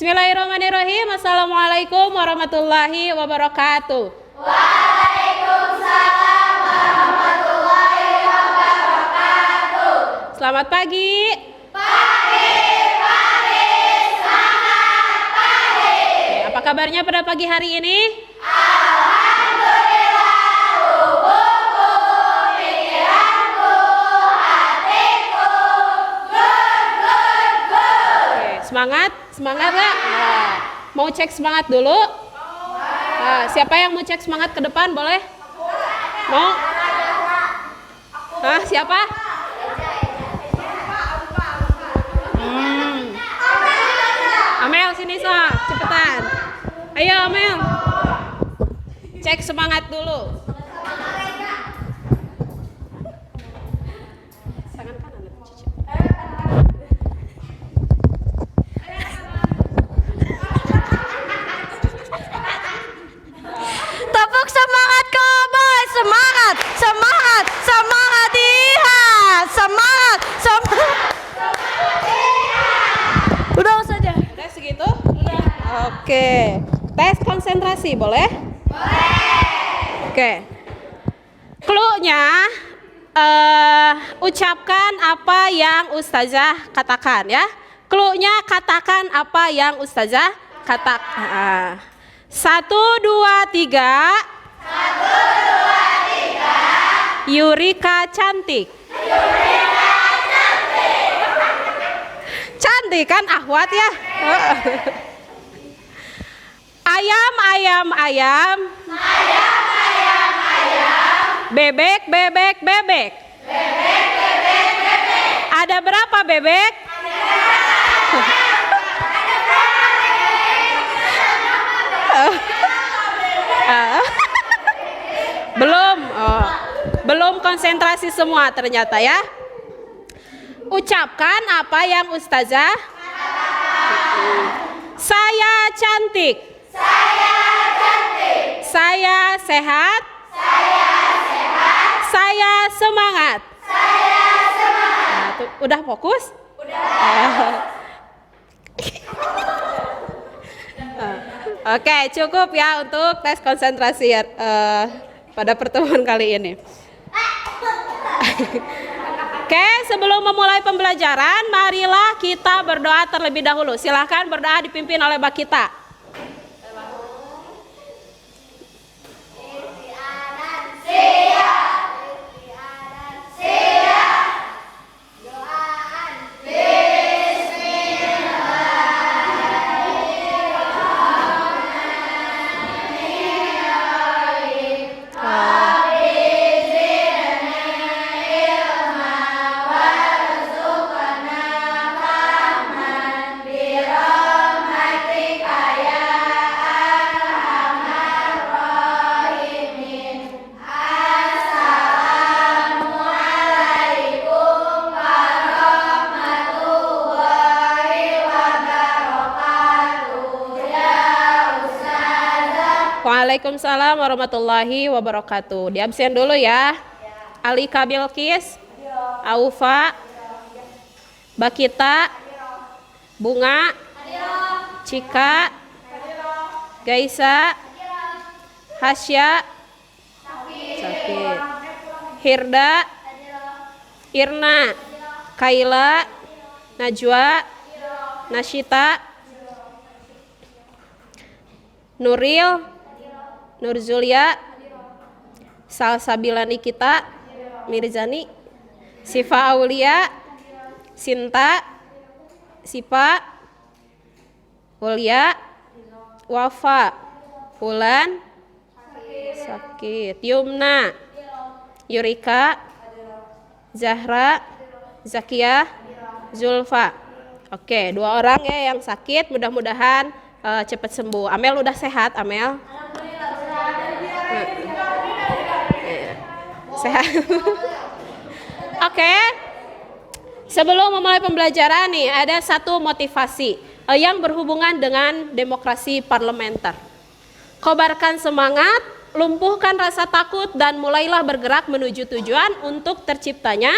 Bismillahirrahmanirrahim. Assalamualaikum warahmatullahi wabarakatuh. Waalaikumsalam warahmatullahi wabarakatuh. Selamat pagi. Pagi, semangat pagi. Apa kabarnya pada pagi hari ini? Alhamdulillah, tubuhku, pikiranku, hatiku, good. Oke, semangat nggak? Nah, mau cek semangat dulu? Nah, siapa yang mau cek semangat ke depan boleh? Mau? Hah, siapa? Amel sini cepetan. Ayo Amel. Cek semangat dulu. Tangan kanan itu Cici. Tepuk semangat cowboy, semangat, iya, semangat. Udah saja. Udah segitu? Oke. Tes konsentrasi boleh? Boleh. Oke. Cluenya ucapkan apa yang Ustazah katakan ya. Cluenya katakan apa yang Ustazah katakan. 1, 2, 3. Yurika cantik. Cantik kan Ahwat ya? Ayam. Bebek. Ada berapa bebek? Belum konsentrasi semua ternyata ya. Ucapkan apa yang Ustazah. Saya cantik. Saya sehat. Saya semangat. Nah, udah fokus? Oke, cukup ya untuk tes konsentrasi pada pertemuan kali ini. Oke, sebelum memulai pembelajaran, marilah kita berdoa terlebih dahulu. Silahkan berdoa dipimpin oleh Mbak Kita. Waalaikumsalam warahmatullahi wabarakatuh. Diabsen dulu ya. Alika Bilkis, Aufa, Bakita, Bunga, Cika, Gaisa, Hasya, Sakit, Hirda, Irna, Kaila, Najwa, Nasyita, Nuril, Nurzulia, Salsabila Nikita, Mirzani, Sifa Aulia, Sinta, Sipa, Ulia, Wafa, Ulan, Sakit, Yumna, Yurika, Zahra, Zakia, Zulfa. Oke, 2 orang ya yang sakit, mudah-mudahan cepat sembuh. Amel udah sehat, Amel? Sehat. Oke. Sebelum memulai pembelajaran nih, ada satu motivasi yang berhubungan dengan demokrasi parlementer. Kobarkan semangat, lumpuhkan rasa takut, dan mulailah bergerak menuju tujuan untuk terciptanya.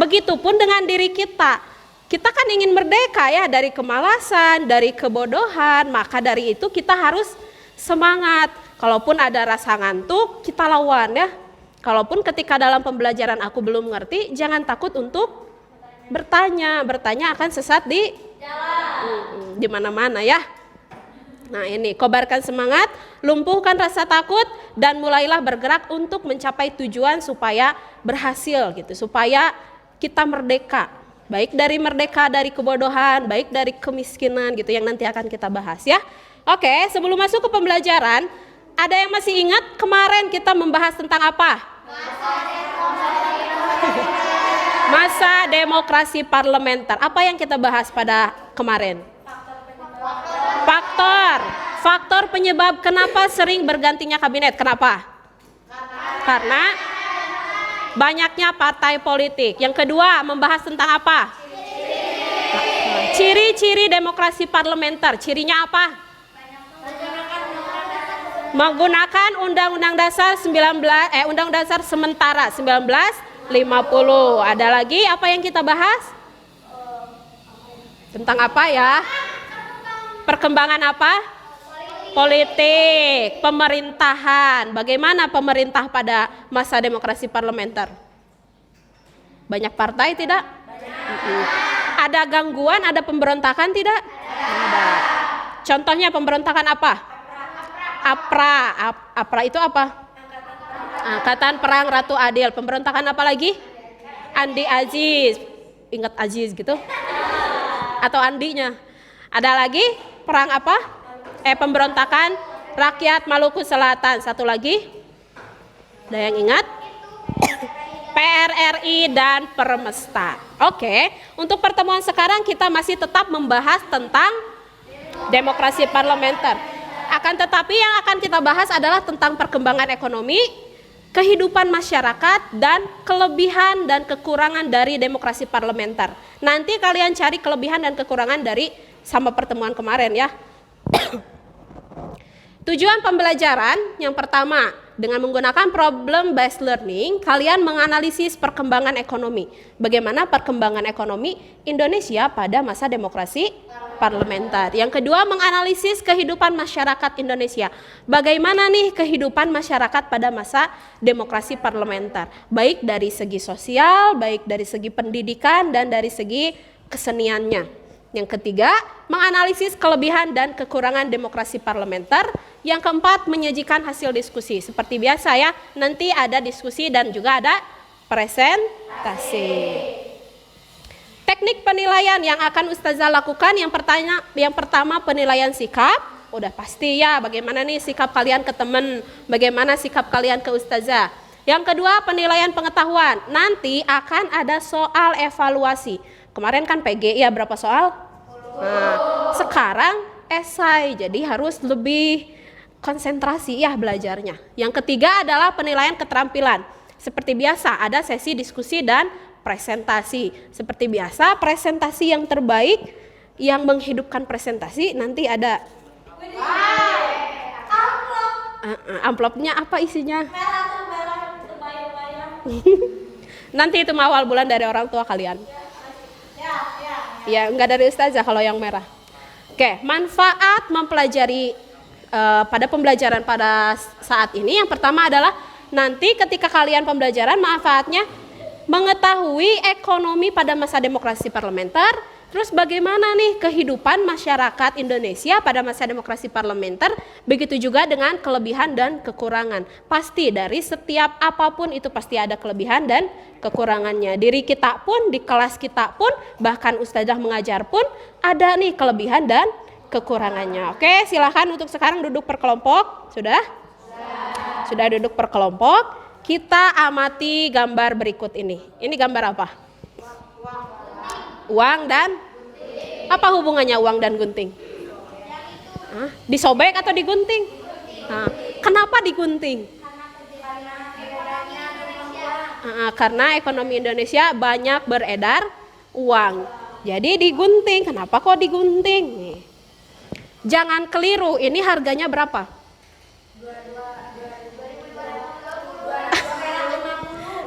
Begitupun dengan diri kita. Kita kan ingin merdeka ya dari kemalasan, dari kebodohan, maka dari itu kita harus semangat. Kalaupun ada rasa ngantuk, kita lawan ya. Kalaupun ketika dalam pembelajaran aku belum mengerti, jangan takut untuk bertanya. Bertanya akan sesat di mana-mana ya. Nah ini, kobarkan semangat, lumpuhkan rasa takut, dan mulailah bergerak untuk mencapai tujuan supaya berhasil gitu, supaya kita merdeka. Baik dari merdeka dari kebodohan, baik dari kemiskinan gitu yang nanti akan kita bahas ya. Oke, sebelum masuk ke pembelajaran, ada yang masih ingat kemarin kita membahas tentang apa? Masa demokrasi parlementer. Apa yang kita bahas pada kemarin? Faktor penyebab kenapa sering bergantinya kabinet. Kenapa? Karena banyaknya partai politik. Yang kedua, membahas tentang apa? Ciri-ciri demokrasi parlementer. Cirinya apa? Menggunakan Undang-Undang Dasar Undang-Undang Dasar sementara 1950. Ada lagi apa yang kita bahas? Tentang apa ya? Perkembangan apa? Politik, pemerintahan. Bagaimana pemerintah pada masa demokrasi parlementer? Banyak partai tidak? Ada gangguan, ada pemberontakan tidak? Ada. Contohnya pemberontakan apa? APRA itu apa? Angkatan Perang Ratu Adil. Pemberontakan apa lagi? Andi Aziz. Ingat Aziz gitu? Atau Andinya? Ada lagi? Perang apa? Pemberontakan rakyat Maluku Selatan. Satu lagi, ada yang ingat? PRRI dan Permesta. Oke, untuk pertemuan sekarang kita masih tetap membahas tentang demokrasi parlementer. Akan tetapi yang akan kita bahas adalah tentang perkembangan ekonomi, kehidupan masyarakat, dan kelebihan dan kekurangan dari demokrasi parlementer. Nanti kalian cari kelebihan dan kekurangan dari sama pertemuan kemarin ya. Tujuan pembelajaran yang pertama, dengan menggunakan problem based learning, kalian menganalisis perkembangan ekonomi. Bagaimana perkembangan ekonomi Indonesia pada masa demokrasi parlementer. Yang kedua, menganalisis kehidupan masyarakat Indonesia. Bagaimana nih kehidupan masyarakat pada masa demokrasi parlementer, baik dari segi sosial, baik dari segi pendidikan, dan dari segi keseniannya. Yang ketiga, menganalisis kelebihan dan kekurangan demokrasi parlementer. Yang keempat, menyajikan hasil diskusi. Seperti biasa ya, nanti ada diskusi dan juga ada presentasi. Teknik penilaian yang akan Ustazah lakukan, yang pertama penilaian sikap. Udah pasti ya, bagaimana nih sikap kalian ke teman, bagaimana sikap kalian ke Ustazah. Yang kedua, penilaian pengetahuan. Nanti akan ada soal evaluasi. Kemarin kan PG ya berapa soal? Nah, sekarang esai, jadi harus lebih konsentrasi ya belajarnya. Yang ketiga adalah penilaian keterampilan. Seperti biasa ada sesi diskusi dan presentasi. Seperti biasa presentasi yang terbaik, yang menghidupkan presentasi nanti ada amplopnya apa isinya? Nanti itu awal bulan dari orang tua kalian. Ya, enggak dari Ustazah kalau yang merah. Oke, manfaat mempelajari pada pembelajaran pada saat ini. Yang pertama adalah nanti ketika kalian pembelajaran, manfaatnya mengetahui ekonomi pada masa demokrasi parlementer. Terus bagaimana nih kehidupan masyarakat Indonesia pada masa demokrasi parlementer. Begitu juga dengan kelebihan dan kekurangan. Pasti dari setiap apapun itu pasti ada kelebihan dan kekurangannya. Diri kita pun, di kelas kita pun, bahkan Ustazah mengajar pun ada nih kelebihan dan kekurangannya. Oke, silahkan untuk sekarang duduk per kelompok. Sudah? Sudah duduk per kelompok. Kita amati gambar berikut ini. Ini gambar apa? Uang dan apa hubungannya uang dan gunting? Disobek atau digunting? Kenapa digunting? Karena ekonomi Indonesia banyak beredar uang. Jadi digunting. Kenapa kok digunting? Jangan keliru, ini harganya berapa?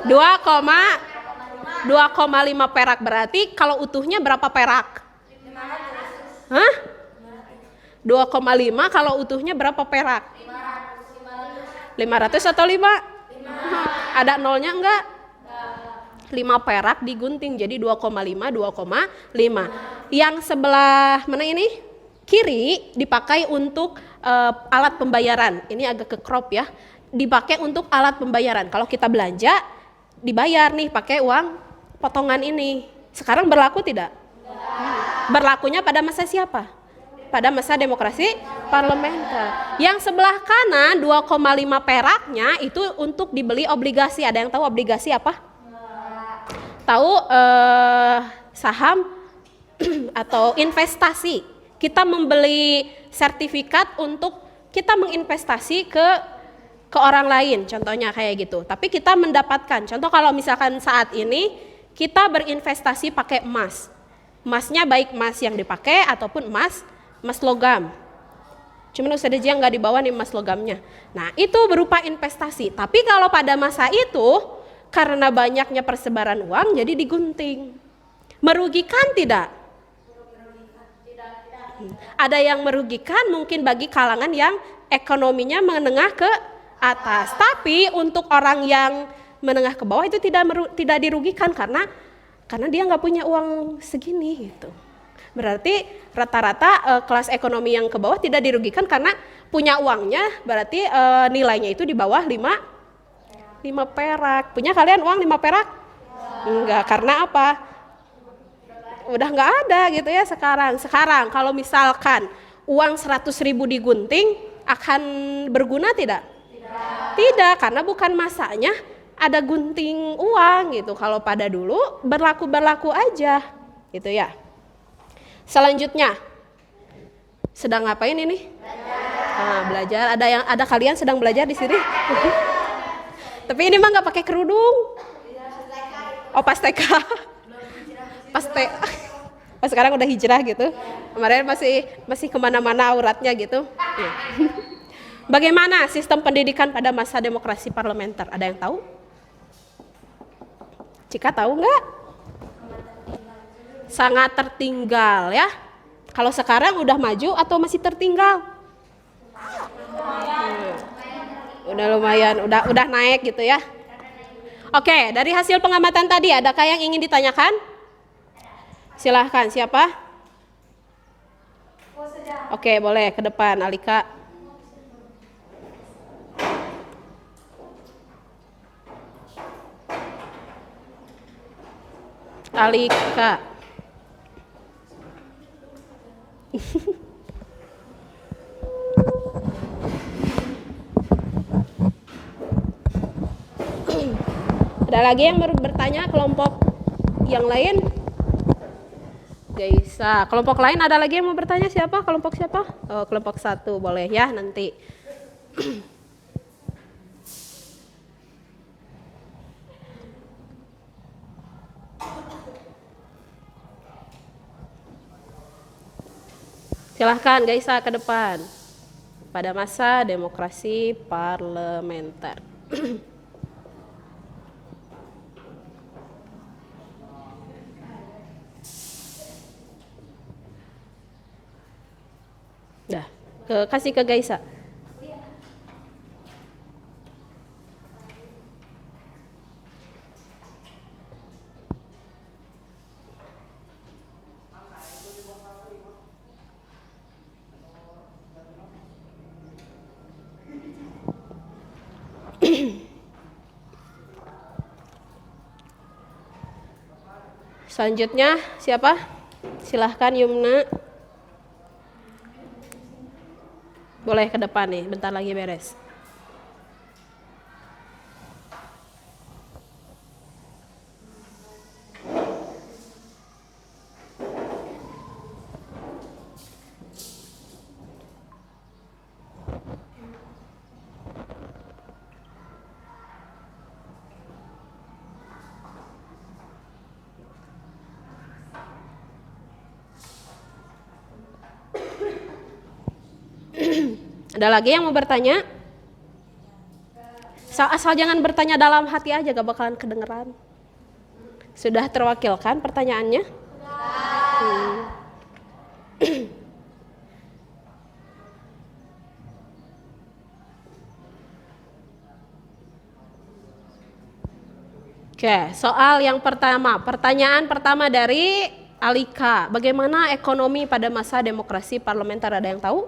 2,5 2,5 perak berarti kalau utuhnya berapa perak? 500. Hah? 2,5 kalau utuhnya berapa perak? 500 atau 5? Ada nolnya enggak? 5 perak digunting jadi 2,5. Yang sebelah mana ini? Kiri dipakai untuk alat pembayaran. Ini agak ke crop ya. Dipakai untuk alat pembayaran. Kalau kita belanja dibayar nih pakai uang potongan ini. Sekarang berlaku tidak? Berlakunya pada masa siapa? Pada masa demokrasi parlementer. Yang sebelah kanan 2,5 peraknya itu untuk dibeli obligasi. Ada yang tahu obligasi apa? Tahu saham atau investasi. Kita membeli sertifikat untuk kita menginvestasi ke orang lain, contohnya kayak gitu. Tapi kita mendapatkan, contoh kalau misalkan saat ini kita berinvestasi pakai emas. Emasnya baik emas yang dipakai ataupun emas logam. Cuman Ustaz Deji yang nggak dibawa nih emas logamnya. Nah itu berupa investasi. Tapi kalau pada masa itu karena banyaknya persebaran uang jadi digunting. Merugikan tidak? Ada yang merugikan mungkin bagi kalangan yang ekonominya menengah ke atas. Tapi untuk orang yang menengah ke bawah itu tidak dirugikan karena dia nggak punya uang segini gitu. Berarti rata-rata kelas ekonomi yang ke bawah tidak dirugikan karena punya uangnya, berarti nilainya itu di bawah 5 perak. Punya kalian uang 5 perak? Enggak, karena apa? Udah nggak ada gitu ya sekarang. Sekarang kalau misalkan uang 100.000 digunting akan berguna tidak? Tidak, karena bukan masanya ada gunting uang gitu. Kalau pada dulu berlaku aja gitu ya. Selanjutnya sedang ngapain ini? Belajar. Ada kalian sedang belajar di sini? Tapi ini mah nggak pakai kerudung. Oh pas TK. Pas sekarang udah hijrah gitu. Kemarin masih kemana-mana auratnya gitu. Ya. Bagaimana sistem pendidikan pada masa demokrasi parlementer? Ada yang tahu? Cika tahu nggak? Sangat tertinggal ya. Kalau sekarang udah maju atau masih tertinggal? Udah lumayan, udah naik gitu ya. Oke, dari hasil pengamatan tadi adakah yang ingin ditanyakan? Silahkan, siapa? Oke, boleh ke depan, Alika. Alika. Ada lagi yang bertanya kelompok yang lain? Gaisa. Kelompok lain ada lagi yang mau bertanya siapa? Kelompok siapa? Oh, kelompok 1 boleh ya nanti. Silahkan Gaisa ke depan. Pada masa demokrasi parlementer. Dah, kasih ke Gaisa. Selanjutnya siapa? Silahkan Yumna. Boleh ke depan nih, bentar lagi beres. Ada lagi yang mau bertanya? Asal jangan bertanya dalam hati aja, gak bakalan kedengeran. Sudah terwakilkan pertanyaannya? Oke, soal yang pertama, pertanyaan pertama dari Alika. Bagaimana ekonomi pada masa demokrasi parlementer? Ada yang tahu?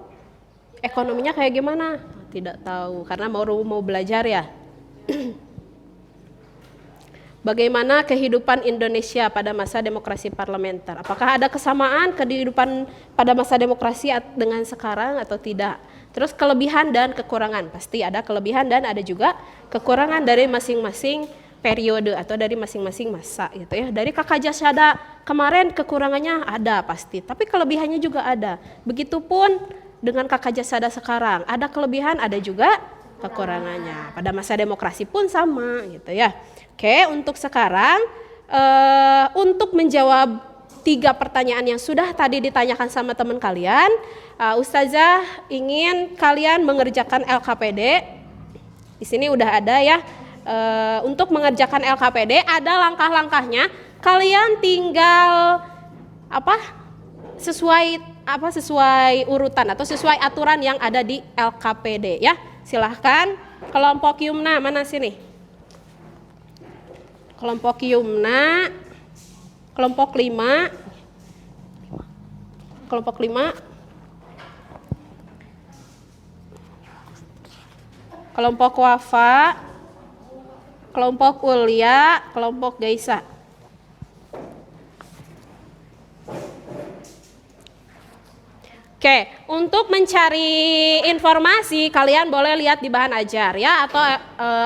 Ekonominya kayak gimana? Tidak tahu, karena mau belajar ya. Bagaimana kehidupan Indonesia pada masa demokrasi parlementer? Apakah ada kesamaan kehidupan pada masa demokrasi dengan sekarang atau tidak? Terus kelebihan dan kekurangan, pasti ada kelebihan dan ada juga kekurangan dari masing-masing periode atau dari masing-masing masa gitu ya. Dari Kakak Jasada kemarin kekurangannya ada pasti, tapi kelebihannya juga ada. Begitupun dengan Kakak Jasada sekarang, ada kelebihan, ada juga kekurangannya. Pada masa demokrasi pun sama gitu ya. Oke, untuk sekarang untuk menjawab 3 pertanyaan yang sudah tadi ditanyakan sama teman kalian, Ustazah ingin kalian mengerjakan LKPD. Di sini udah ada ya. Untuk mengerjakan LKPD ada langkah-langkahnya. Kalian tinggal sesuai urutan atau sesuai aturan yang ada di LKPD ya. Silahkan kelompok Yumna mana sini? Kelompok Yumna, kelompok 5, kelompok 5, kelompok Wafa, kelompok Ulia, kelompok Gaisa. Oke, untuk mencari informasi kalian boleh lihat di bahan ajar ya atau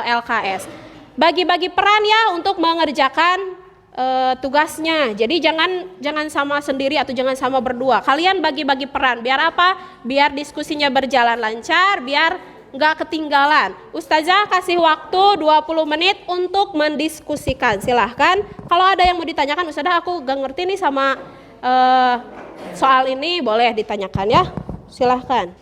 LKS. Bagi-bagi peran ya untuk mengerjakan tugasnya. Jadi jangan sama sendiri atau jangan sama berdua. Kalian bagi-bagi peran. Biar apa? Biar diskusinya berjalan lancar, biar nggak ketinggalan. Ustazah kasih waktu 20 menit untuk mendiskusikan. Silahkan. Kalau ada yang mau ditanyakan, Ustazah aku gak ngerti nih sama soal ini, boleh ditanyakan ya. Silahkan.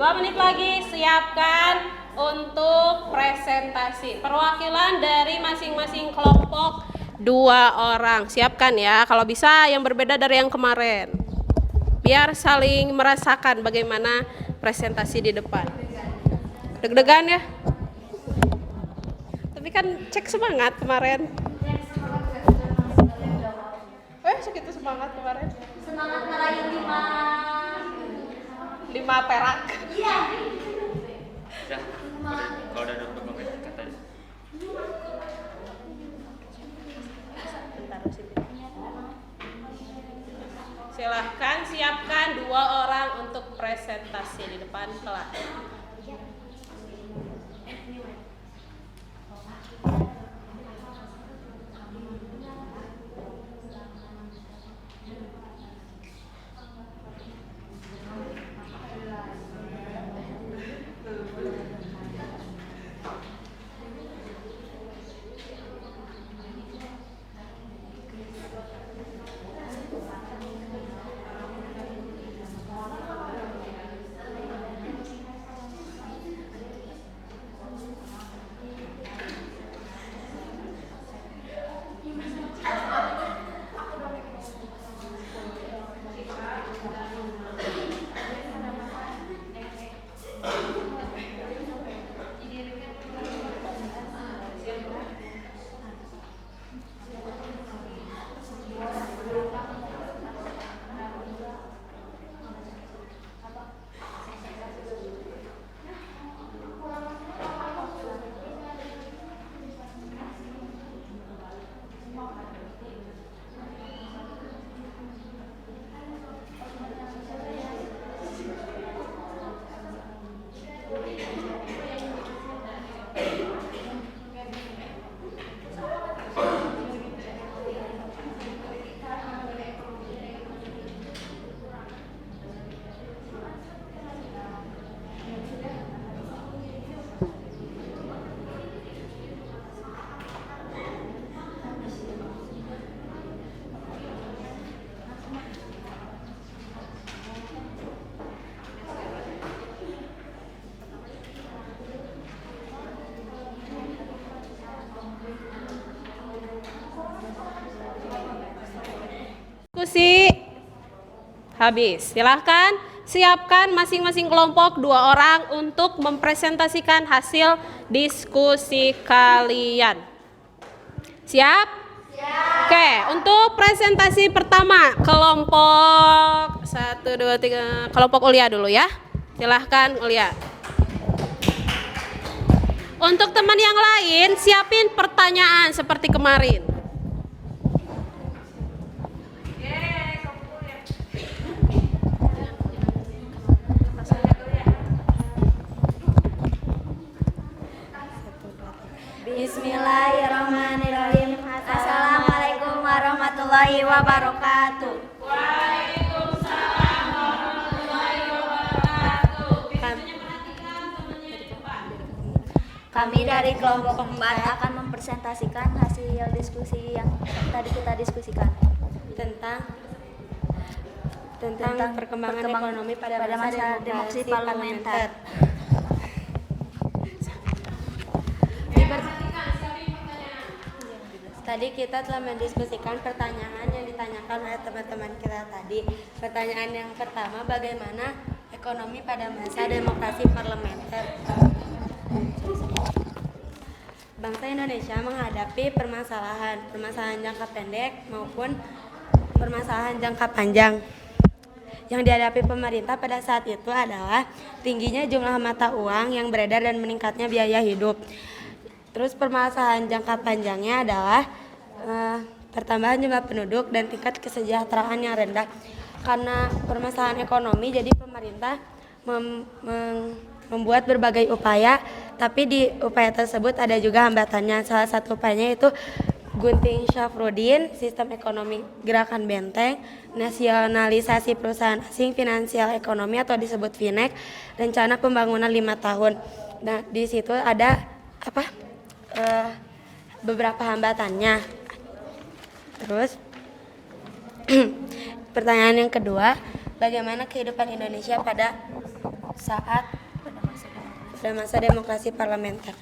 2 menit lagi siapkan untuk presentasi. Perwakilan dari masing-masing kelompok 2 orang. Siapkan ya, kalau bisa yang berbeda dari yang kemarin. Biar saling merasakan bagaimana presentasi di depan. Deg-degan ya? Tapi kan cek semangat kemarin. Segitu semangat kemarin. Semangat meraih 5 perak. Iya. Kalau udah dapat pemain kata Silahkan siapkan 2 orang untuk presentasi di depan kelas. Diskusi habis. Silahkan siapkan masing-masing kelompok 2 orang untuk mempresentasikan hasil diskusi kalian. Siap? Siap. Oke, untuk presentasi pertama kelompok 1, 2, 3, kelompok Ulia dulu ya. Silahkan Ulia. Untuk teman yang lain siapin pertanyaan seperti kemarin. Bismillahirrahmanirrahim. Assalamualaikum warahmatullahi wabarakatuh. Waalaikumsalam warahmatullahi wabarakatuh. Kami dari kelompok 4 akan mempresentasikan hasil diskusi yang tadi kita diskusikan tentang perkembangan ekonomi pada masa demokrasi parlementer. Tadi kita telah mendiskusikan pertanyaan yang ditanyakan oleh teman-teman kita tadi. Pertanyaan yang pertama, bagaimana ekonomi pada masa demokrasi parlementer? Bangsa Indonesia menghadapi permasalahan jangka pendek maupun permasalahan jangka panjang. Yang dihadapi pemerintah pada saat itu adalah tingginya jumlah mata uang yang beredar dan meningkatnya biaya hidup. Terus permasalahan jangka panjangnya adalah pertambahan jumlah penduduk dan tingkat kesejahteraan yang rendah. Karena permasalahan ekonomi, jadi pemerintah membuat berbagai upaya, tapi di upaya tersebut ada juga hambatannya. Salah satu upayanya itu Gunting Syafruddin, sistem ekonomi gerakan benteng, nasionalisasi perusahaan asing, finansial ekonomi atau disebut FINEK, rencana pembangunan 5 tahun. Nah, di situ ada beberapa hambatannya. Terus pertanyaan yang kedua, bagaimana kehidupan Indonesia pada saat pada masa demokrasi parlementer.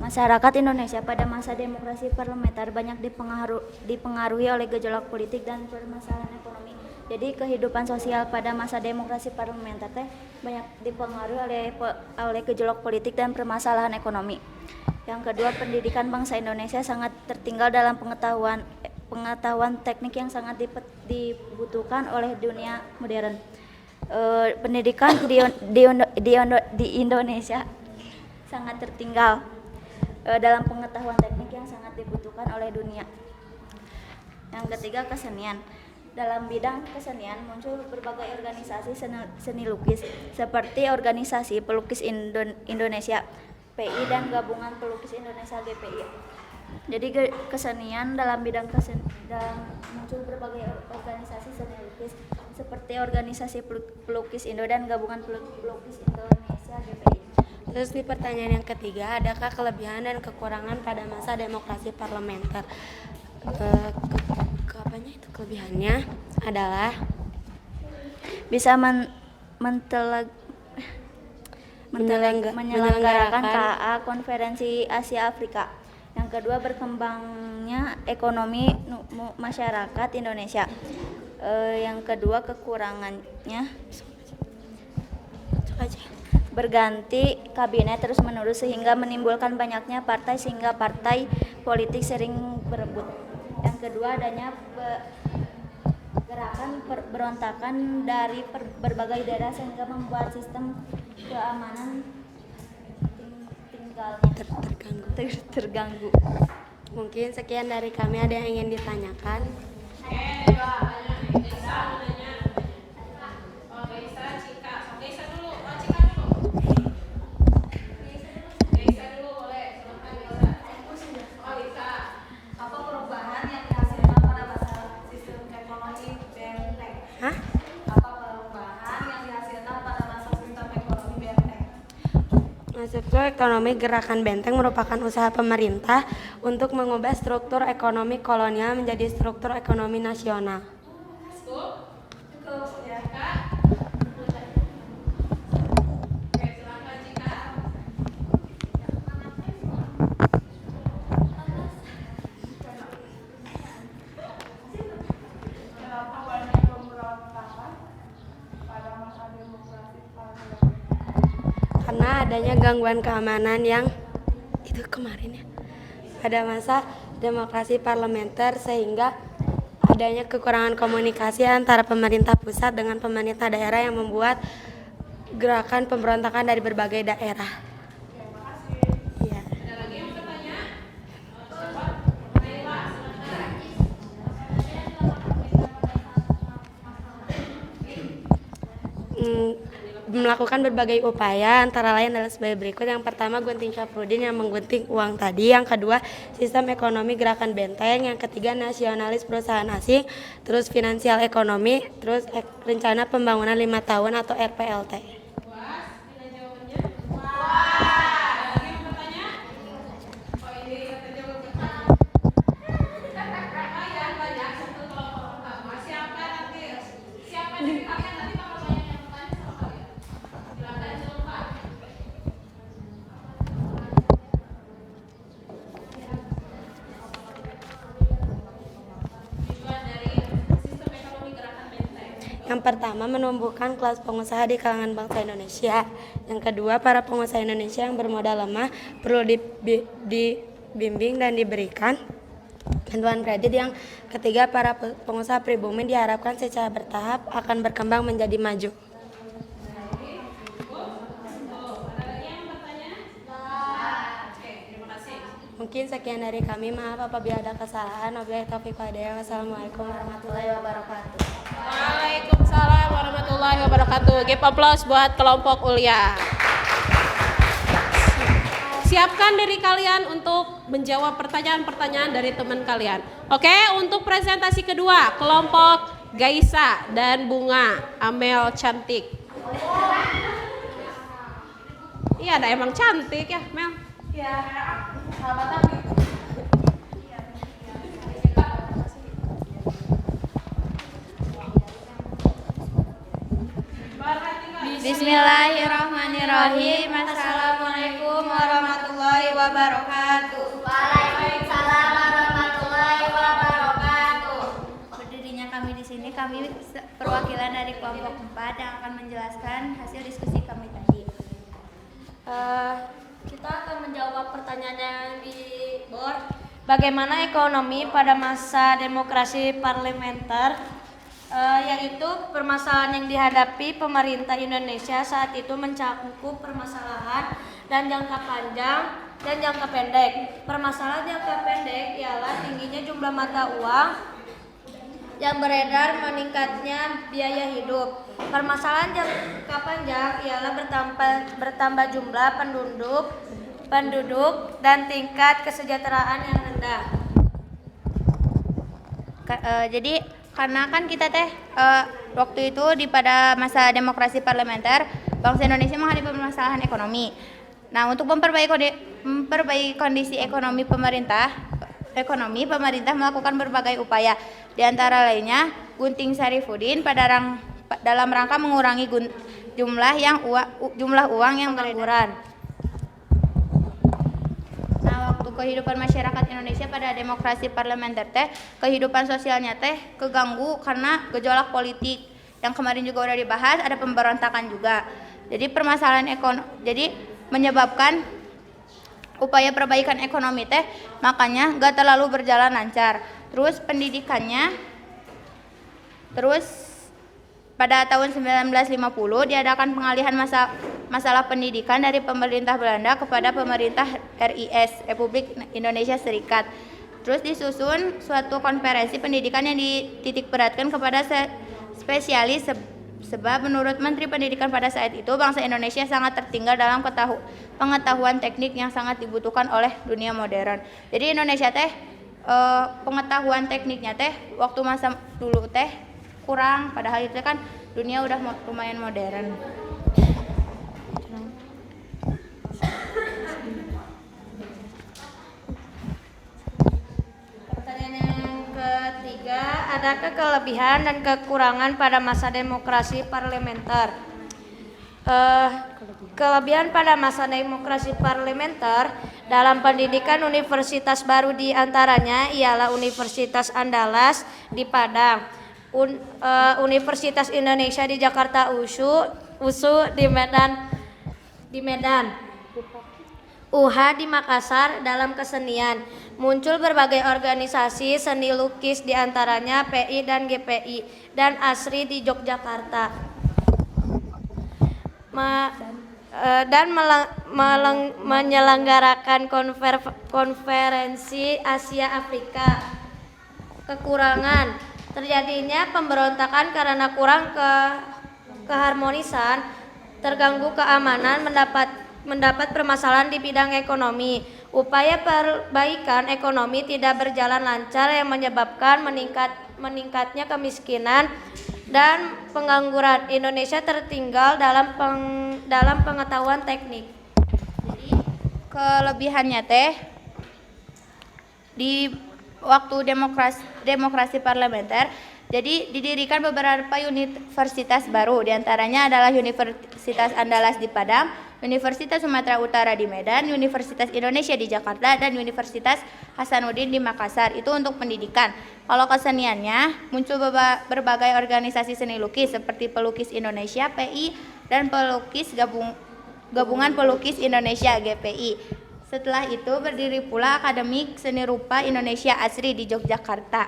Masyarakat Indonesia pada masa demokrasi parlementer banyak dipengaruhi oleh gejolak politik dan permasalahan ekonomi. Jadi kehidupan sosial pada masa demokrasi parlementer banyak dipengaruhi oleh gejolak politik dan permasalahan ekonomi. Yang kedua, pendidikan bangsa Indonesia sangat tertinggal dalam pengetahuan teknik yang sangat dibutuhkan oleh dunia modern. Pendidikan di Indonesia sangat tertinggal dalam pengetahuan teknik yang sangat dibutuhkan oleh dunia. Yang ketiga, kesenian. Dalam bidang kesenian muncul berbagai organisasi seni lukis seperti Organisasi Pelukis Indonesia PI dan Gabungan Pelukis Indonesia GPI. Jadi kesenian dalam bidang muncul berbagai organisasi seni lukis seperti Organisasi Pelukis Indo dan Gabungan Pelukis Indonesia GPI. Terus di pertanyaan yang ketiga, adakah kelebihan dan kekurangan pada masa demokrasi parlementer? Kelebihannya adalah Bisa menyelenggarakan KA Konferensi Asia Afrika. Yang kedua, berkembangnya ekonomi masyarakat Indonesia. Yang kedua, kekurangannya berganti kabinet terus-menerus sehingga menimbulkan banyaknya partai sehingga partai politik sering berebut. Yang kedua, adanya gerakan berontakan dari berbagai daerah sehingga membuat sistem keamanan terganggu. Mungkin sekian dari kami. Ada yang ingin ditanyakan? Struktur ekonomi gerakan Benteng merupakan usaha pemerintah untuk mengubah struktur ekonomi kolonial menjadi struktur ekonomi nasional. Karena adanya gangguan keamanan yang itu kemarin ya pada masa demokrasi parlementer, sehingga adanya kekurangan komunikasi antara pemerintah pusat dengan pemerintah daerah yang membuat gerakan pemberontakan dari berbagai daerah. Ya. Melakukan berbagai upaya, antara lain adalah sebagai berikut. Yang pertama, gunting Syafruddin yang menggunting uang tadi. Yang kedua, sistem ekonomi gerakan Benteng. Yang ketiga, nasionalis perusahaan asing. Terus finansial ekonomi. Terus rencana pembangunan 5 tahun atau RPLT. Yang pertama, menumbuhkan kelas pengusaha di kalangan bangsa Indonesia. Yang kedua, para pengusaha Indonesia yang bermodal lemah perlu dibimbing dan diberikan bantuan kredit. Yang ketiga, para pengusaha pribumi diharapkan secara bertahap akan berkembang menjadi maju. Mungkin sekian dari kami. Maaf apabila ada kesalahan. Wabillahi taufiq wal hidayah. Wassalamualaikum warahmatullahi wabarakatuh. Waalaikumsalam warahmatullahi wabarakatuh. Give applause buat kelompok Ulia. Siapkan diri kalian untuk menjawab pertanyaan-pertanyaan dari teman kalian. Oke, untuk presentasi kedua, kelompok Gaisa dan Bunga Amel Cantik. Iya, ada emang cantik ya, Mel. Iya, sahabat aku. Bismillahirrahmanirrahim. Assalamualaikum warahmatullahi wabarakatuh. Waalaikumsalam warahmatullahi wabarakatuh. Berdirinya kami di sini, kami perwakilan dari kelompok 4 yang akan menjelaskan hasil diskusi kami tadi. Kita akan menjawab pertanyaan yang di board. Bagaimana ekonomi pada masa demokrasi parlementer, yaitu permasalahan yang dihadapi pemerintah Indonesia saat itu mencakup permasalahan dan jangka panjang dan jangka pendek. Permasalahan jangka pendek ialah tingginya jumlah mata uang yang beredar, meningkatnya biaya hidup. Permasalahan jangka panjang ialah bertambah jumlah penduduk dan tingkat kesejahteraan yang rendah. Jadi karena kan kita waktu itu pada masa demokrasi parlementer, bangsa Indonesia menghadapi permasalahan ekonomi. Nah, untuk memperbaiki kondisi ekonomi pemerintah melakukan berbagai upaya. Di antara lainnya, Gunting Sarifuddin dalam rangka mengurangi jumlah uang yang beredar. Nah, waktu kehidupan masyarakat Indonesia pada demokrasi parlementer kehidupan sosialnya keganggu karena gejolak politik yang kemarin juga udah dibahas, ada pemberontakan juga. Jadi permasalahan jadi menyebabkan upaya perbaikan ekonomi makanya gak terlalu berjalan lancar. Terus pendidikannya, pada tahun 1950 diadakan pengalihan masalah pendidikan dari pemerintah Belanda kepada pemerintah RIS, Republik Indonesia Serikat. Terus disusun suatu konferensi pendidikan yang dititikberatkan kepada spesialis sebab menurut Menteri Pendidikan pada saat itu bangsa Indonesia sangat tertinggal dalam pengetahuan teknik yang sangat dibutuhkan oleh dunia modern. Jadi Indonesia pengetahuan tekniknya waktu masa dulu kurang, padahal itu kan dunia udah lumayan modern. Pertanyaan yang ketiga, adakah kelebihan dan kekurangan pada masa demokrasi parlementer? Kelebihan pada masa demokrasi parlementer dalam pendidikan universitas baru di antaranya ialah Universitas Andalas di Padang, Universitas Indonesia di Jakarta USU di Medan, UH di Makassar dalam kesenian. Muncul berbagai organisasi seni lukis di antaranya PI dan GPI dan ASRI di Yogyakarta. Menyelenggarakan konferensi Asia Afrika. Kekurangan, terjadinya pemberontakan karena kurang keharmonisan, terganggu keamanan, mendapat permasalahan di bidang ekonomi. Upaya perbaikan ekonomi tidak berjalan lancar yang menyebabkan meningkatnya kemiskinan dan pengangguran. Indonesia tertinggal dalam pengetahuan teknik. Jadi kelebihannya di waktu demokrasi parlementer, jadi didirikan beberapa universitas baru, diantaranya adalah Universitas Andalas di Padang, Universitas Sumatera Utara di Medan, Universitas Indonesia di Jakarta, dan Universitas Hasanuddin di Makassar. Itu untuk pendidikan. Kalau keseniannya, muncul berbagai organisasi seni lukis seperti Pelukis Indonesia (PI) dan Gabungan Pelukis Indonesia (GPI). Setelah itu berdiri pula Akademi Seni Rupa Indonesia ASRI di Yogyakarta.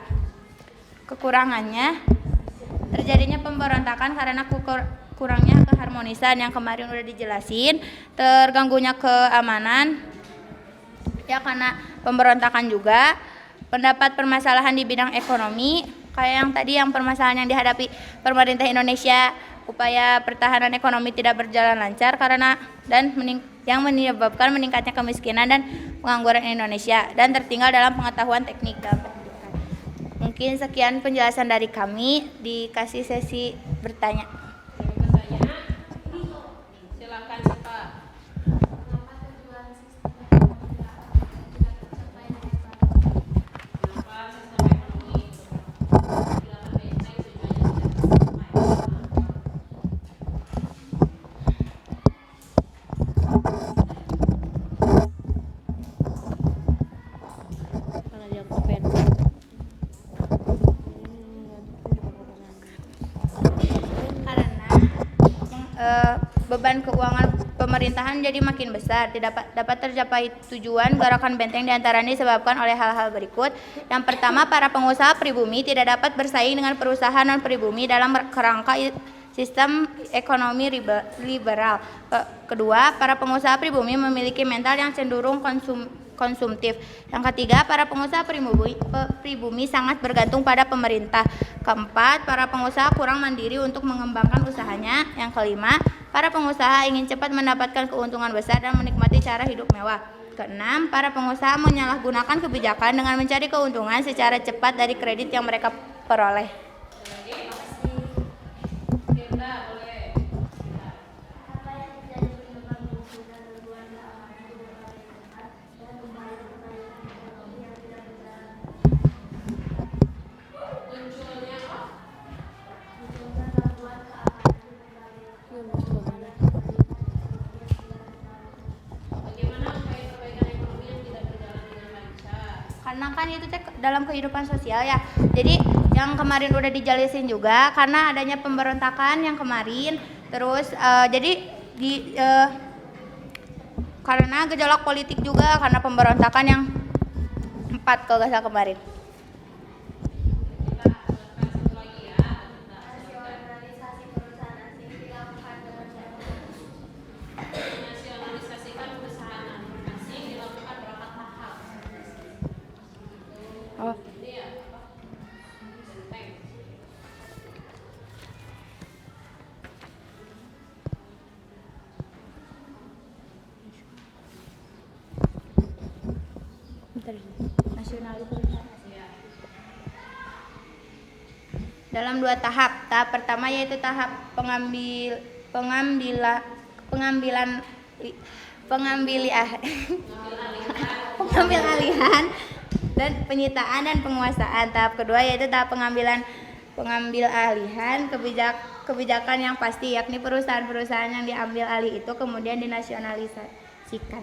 Kekurangannya, terjadinya pemberontakan karena kurangnya keharmonisan yang kemarin udah dijelasin, terganggunya keamanan ya karena pemberontakan juga, pendapat permasalahan di bidang ekonomi kayak yang tadi, yang permasalahan yang dihadapi pemerintah Indonesia, upaya pertahanan ekonomi tidak berjalan lancar yang menyebabkan meningkatnya kemiskinan dan pengangguran Indonesia dan tertinggal dalam pengetahuan teknik dalam pendidikan. Mungkin sekian penjelasan dari kami, dikasih sesi bertanya. Silakan Pak. beban keuangan pemerintahan jadi makin besar. Tidak dapat tercapai tujuan gerakan benteng diantaranya disebabkan oleh hal-hal berikut. Yang pertama, para pengusaha pribumi tidak dapat bersaing dengan perusahaan non pribumi dalam kerangka sistem ekonomi liberal. Kedua, para pengusaha pribumi memiliki mental yang cenderung konsumtif. Yang ketiga, para pengusaha pribumi sangat bergantung pada pemerintah. Keempat, para pengusaha kurang mandiri untuk mengembangkan usahanya. Yang kelima, para pengusaha ingin cepat mendapatkan keuntungan besar dan menikmati cara hidup mewah. Keenam, para pengusaha menyalahgunakan kebijakan dengan mencari keuntungan secara cepat dari kredit yang mereka peroleh. Karena kan itu dalam kehidupan sosial ya. Jadi yang kemarin udah dijelasin juga karena adanya pemberontakan yang kemarin, terus karena gejolak politik juga karena pemberontakan yang 4 kalau nggak salah kemarin. Oh. Dalam 2 tahap. Tahap pertama yaitu tahap pengambil alihan dan penyitaan dan penguasaan. Tahap kedua yaitu tahap pengambil alihan kebijakan yang pasti, yakni perusahaan-perusahaan yang diambil alih itu kemudian dinasionalisasikan.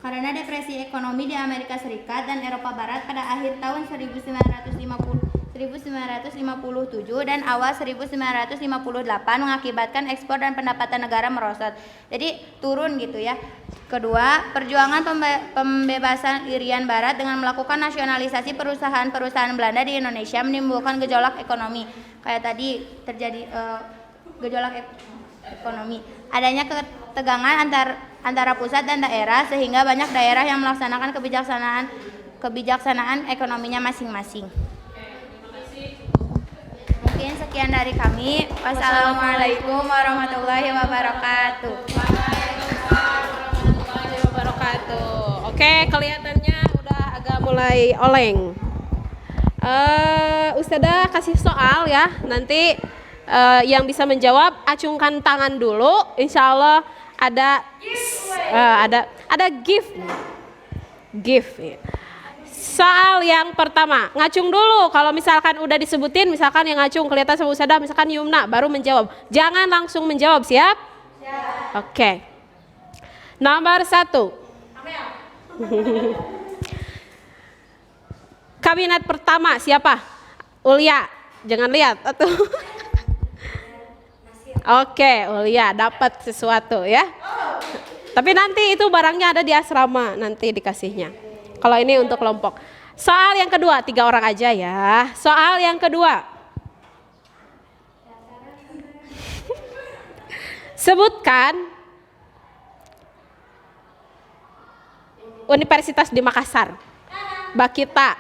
Karena depresi ekonomi di Amerika Serikat dan Eropa Barat pada akhir tahun 1957 dan awal 1958 mengakibatkan ekspor dan pendapatan negara merosot. Jadi turun gitu ya. Kedua, perjuangan pembebasan Irian Barat dengan melakukan nasionalisasi perusahaan-perusahaan Belanda di Indonesia menimbulkan gejolak ekonomi. Kayak tadi terjadi gejolak ekonomi. Adanya ketegangan antara pusat dan daerah sehingga banyak daerah yang melaksanakan kebijaksanaan ekonominya masing-masing. Mungkin sekian dari kami. Wassalamualaikum warahmatullahi wabarakatuh. Oke, kelihatannya udah agak mulai oleng. Ustadzah kasih soal ya. Nanti yang bisa menjawab acungkan tangan dulu. Insya Allah ada gift. Ya. Soal yang pertama, ngacung dulu. Kalau misalkan udah disebutin, misalkan yang ngacung kelihatan sama Ustadzah, misalkan Yumna baru menjawab. Jangan langsung menjawab, siap? Siap. Oke. Nomor 1. Kabinet pertama siapa? Ulia. Jangan lihat atau Oke, Ulia dapat sesuatu ya. Tapi nanti itu barangnya ada di asrama, nanti dikasihnya. Kalau ini untuk kelompok. Soal yang kedua, 3 orang aja ya. Soal yang kedua. Sebutkan universitas di Makassar. Bakita.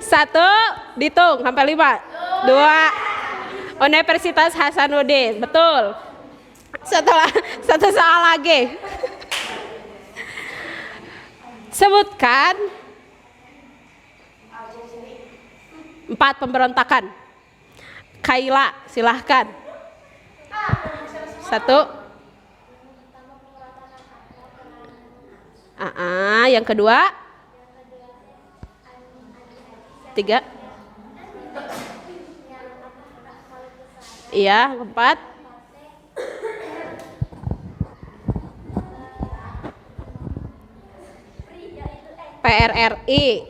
1, dihitung sampai 5. 2, Universitas Hasanuddin. Betul. Satu soal lagi. Sebutkan 4 pemberontakan. Kaila, silahkan. 1. Yang kedua. 3. Iya, keempat. PRRI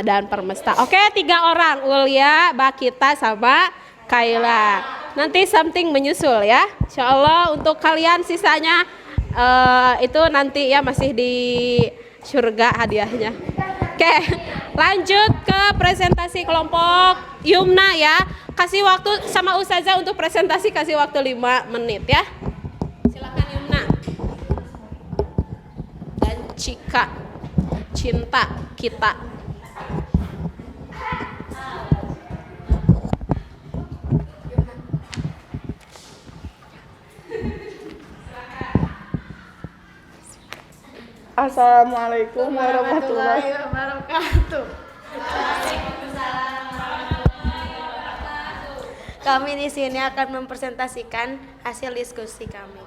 dan Permesta. Oke, 3 orang, Ulia, Bakita, sama Kaila. Nanti something menyusul ya. Insya Allah untuk kalian sisanya itu nanti ya masih di surga hadiahnya. Oke, lanjut ke presentasi kelompok Yumna ya. Kasih waktu sama Ustazah untuk presentasi, kasih waktu 5 menit ya. Silakan Yumna. Dan Cika. Cinta kita. Assalamualaikum warahmatullahi wabarakatuh. Kami di sini akan mempresentasikan hasil diskusi kami.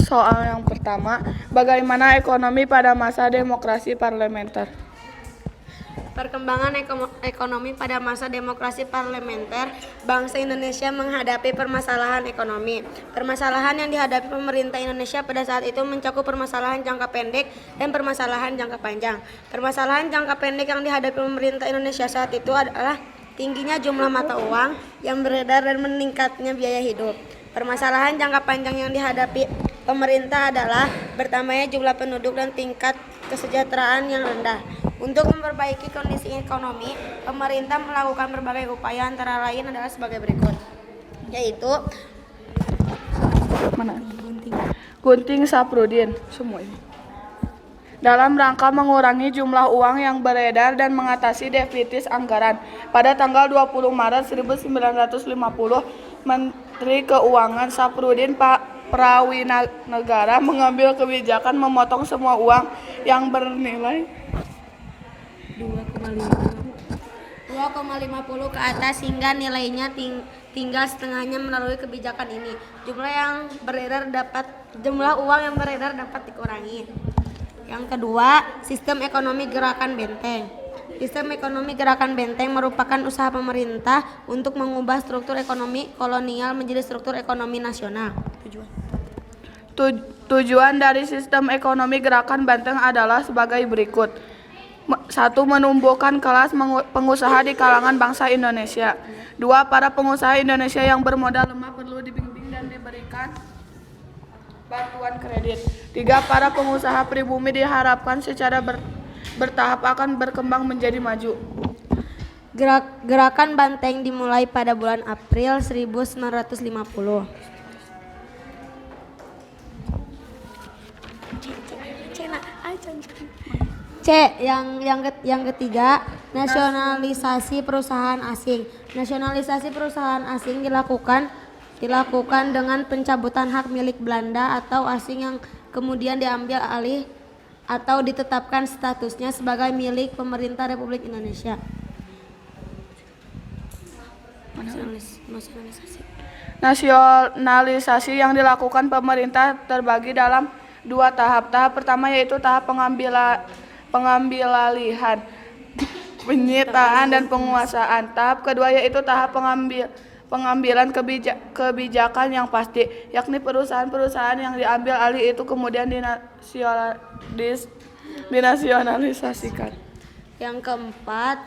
Soal yang pertama, bagaimana ekonomi pada masa demokrasi parlementer? Perkembangan ekonomi pada masa demokrasi parlementer, bangsa Indonesia menghadapi permasalahan ekonomi. Permasalahan yang dihadapi pemerintah Indonesia pada saat itu mencakup permasalahan jangka pendek dan permasalahan jangka panjang. Permasalahan jangka pendek yang dihadapi pemerintah Indonesia saat itu adalah tingginya jumlah mata uang yang beredar dan meningkatnya biaya hidup. Permasalahan jangka panjang yang dihadapi pemerintah adalah bertambahnya jumlah penduduk dan tingkat kesejahteraan yang rendah. Untuk memperbaiki kondisi ekonomi, pemerintah melakukan berbagai upaya antara lain adalah sebagai berikut, yaitu Gunting Saprudin, semua ini. Dalam rangka mengurangi jumlah uang yang beredar dan mengatasi defisit anggaran, pada tanggal 20 Maret 1950, Menteri Keuangan Saprudin Prawinegara mengambil kebijakan memotong semua uang yang bernilai 2,50 ke atas hingga nilainya tinggal setengahnya. Melalui kebijakan ini, jumlah uang yang beredar dapat dikurangi. Yang kedua, sistem ekonomi gerakan benteng. Sistem ekonomi gerakan benteng merupakan usaha pemerintah untuk mengubah struktur ekonomi kolonial menjadi struktur ekonomi nasional. Tujuan dari sistem ekonomi gerakan benteng adalah sebagai berikut. 1. Menumbuhkan kelas pengusaha di kalangan bangsa Indonesia. 2. Para pengusaha Indonesia yang bermodal lemah perlu dibimbing dan diberikan bantuan kredit. 3. Para pengusaha pribumi diharapkan secara bertahap akan berkembang menjadi maju. Gerakan banteng dimulai pada bulan April 1950. Yang ketiga, nasionalisasi perusahaan asing. Nasionalisasi perusahaan asing dilakukan dengan pencabutan hak milik Belanda atau asing yang kemudian diambil alih atau ditetapkan statusnya sebagai milik pemerintah Republik Indonesia. Nasionalisasi yang dilakukan pemerintah terbagi dalam 2 tahap. Tahap pertama yaitu tahap pengambilalihan, penyitaan dan penguasaan. Tahap kedua yaitu tahap pengambilan kebijakan yang pasti, yakni perusahaan-perusahaan yang diambil alih itu kemudian dinasionalisasikan. Yang keempat,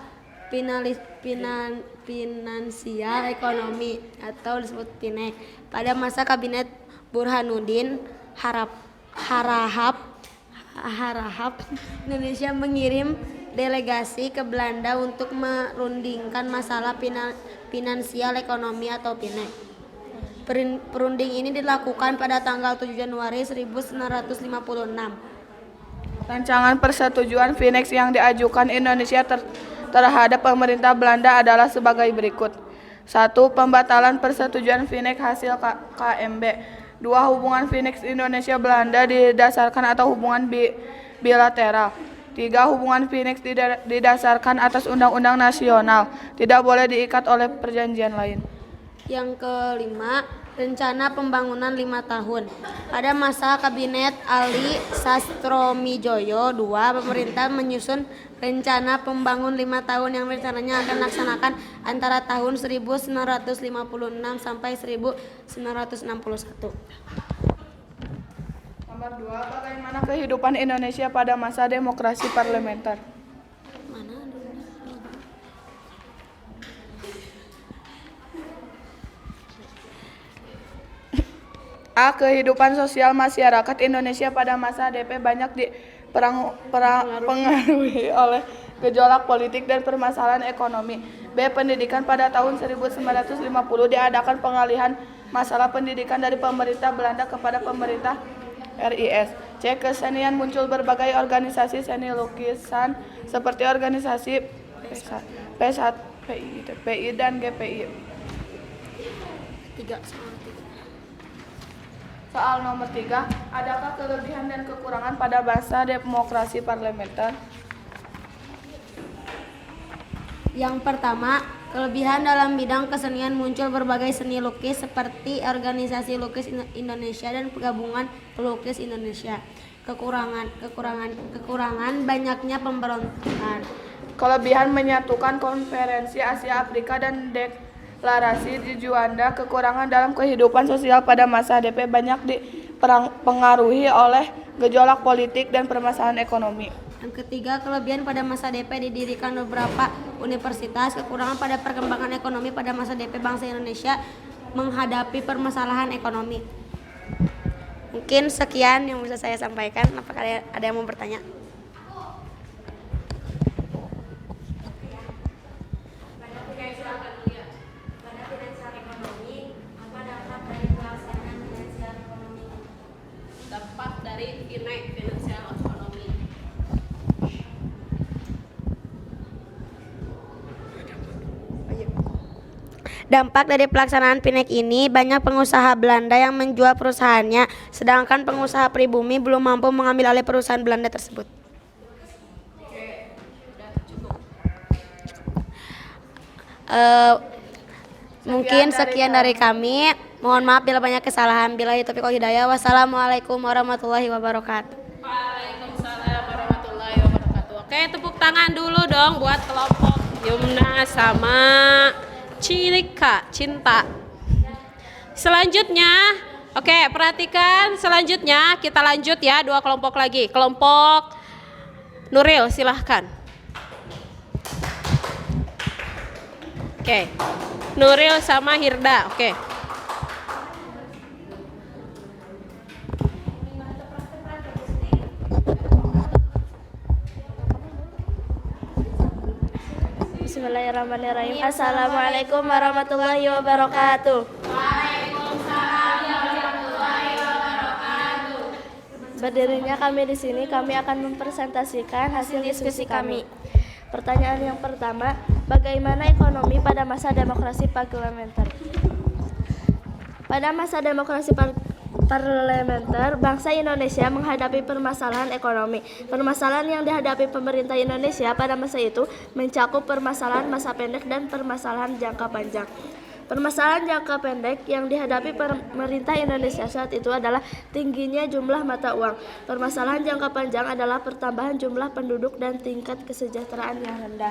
finansial ekonomi atau disebut PINEK. Pada masa kabinet Burhanuddin Harahap, Indonesia mengirim delegasi ke Belanda untuk merundingkan masalah finansial ekonomi atau PINEK. Perunding ini dilakukan pada tanggal 7 Januari 1956. Rancangan persetujuan PINEK yang diajukan Indonesia terhadap pemerintah Belanda adalah sebagai berikut. 1. Pembatalan persetujuan PINEK hasil KMB. 2. Hubungan PINEK Indonesia-Belanda didasarkan atau hubungan bilateral. 3. Hubungan PINEK didasarkan atas undang-undang nasional, tidak boleh diikat oleh perjanjian lain. Yang kelima, Rencana Pembangunan 5 tahun. Pada masa Kabinet Ali Sastromijoyo II, pemerintah menyusun rencana pembangun 5 tahun yang rencananya akan dilaksanakan antara tahun 1956 sampai 1961. Nomor 2, bagaimana kehidupan Indonesia pada masa demokrasi parlementer? A. Kehidupan sosial masyarakat Indonesia pada masa DP banyak dipengaruhi oleh gejolak politik dan permasalahan ekonomi. B. Pendidikan pada tahun 1950 diadakan pengalihan masalah pendidikan dari pemerintah Belanda kepada pemerintah RIS. C. Kesenian muncul berbagai organisasi seni lukisan seperti organisasi PI dan GPI. Soal nomor 3, adakah kelebihan dan kekurangan pada masa demokrasi parlementer? Yang pertama, kelebihan dalam bidang kesenian muncul berbagai seni lukis seperti Organisasi Lukis Indonesia dan Gabungan Pelukis Indonesia. Kekurangan banyaknya pemberontakan. Kelebihan menyatukan konferensi Asia Afrika dan deklarasi di Juanda. Kekurangan dalam kehidupan sosial pada masa DP banyak dipengaruhi oleh gejolak politik dan permasalahan ekonomi. Yang ketiga, kelebihan pada masa DP didirikan beberapa universitas. Kekurangan pada perkembangan ekonomi pada masa DP bangsa Indonesia menghadapi permasalahan ekonomi. Mungkin sekian yang bisa saya sampaikan. Apakah ada yang mau bertanya? Dampak dari finansial ekonomi. Dampak dari pelaksanaan PINEK ini, banyak pengusaha Belanda yang menjual perusahaannya, sedangkan pengusaha pribumi belum mampu mengambil alih perusahaan Belanda tersebut. Mungkin sekian dari kami. Mohon maaf bila banyak kesalahan. Billahi taufiq wal hidayah. Wassalamualaikum warahmatullahi wabarakatuh. Waalaikumsalam warahmatullahi wabarakatuh. Oke, tepuk tangan dulu dong buat kelompok Yumna sama Cilika Cinta. Selanjutnya, oke, perhatikan selanjutnya kita lanjut ya, 2 kelompok lagi. Kelompok Nuril, silahkan. Oke, Nuril sama Hirda, oke. Bismillahirrahmanirrahim. Assalamualaikum warahmatullahi wabarakatuh. Berdirinya kami di sini, kami akan mempresentasikan hasil diskusi kami. Pertanyaan yang pertama, bagaimana ekonomi pada masa demokrasi parlementer? Pada masa demokrasi parlementer, bangsa Indonesia menghadapi permasalahan ekonomi. Permasalahan yang dihadapi pemerintah Indonesia pada masa itu mencakup permasalahan masa pendek dan permasalahan jangka panjang. Permasalahan jangka pendek yang dihadapi pemerintah Indonesia saat itu adalah tingginya jumlah mata uang. Permasalahan jangka panjang adalah pertambahan jumlah penduduk dan tingkat kesejahteraan yang rendah.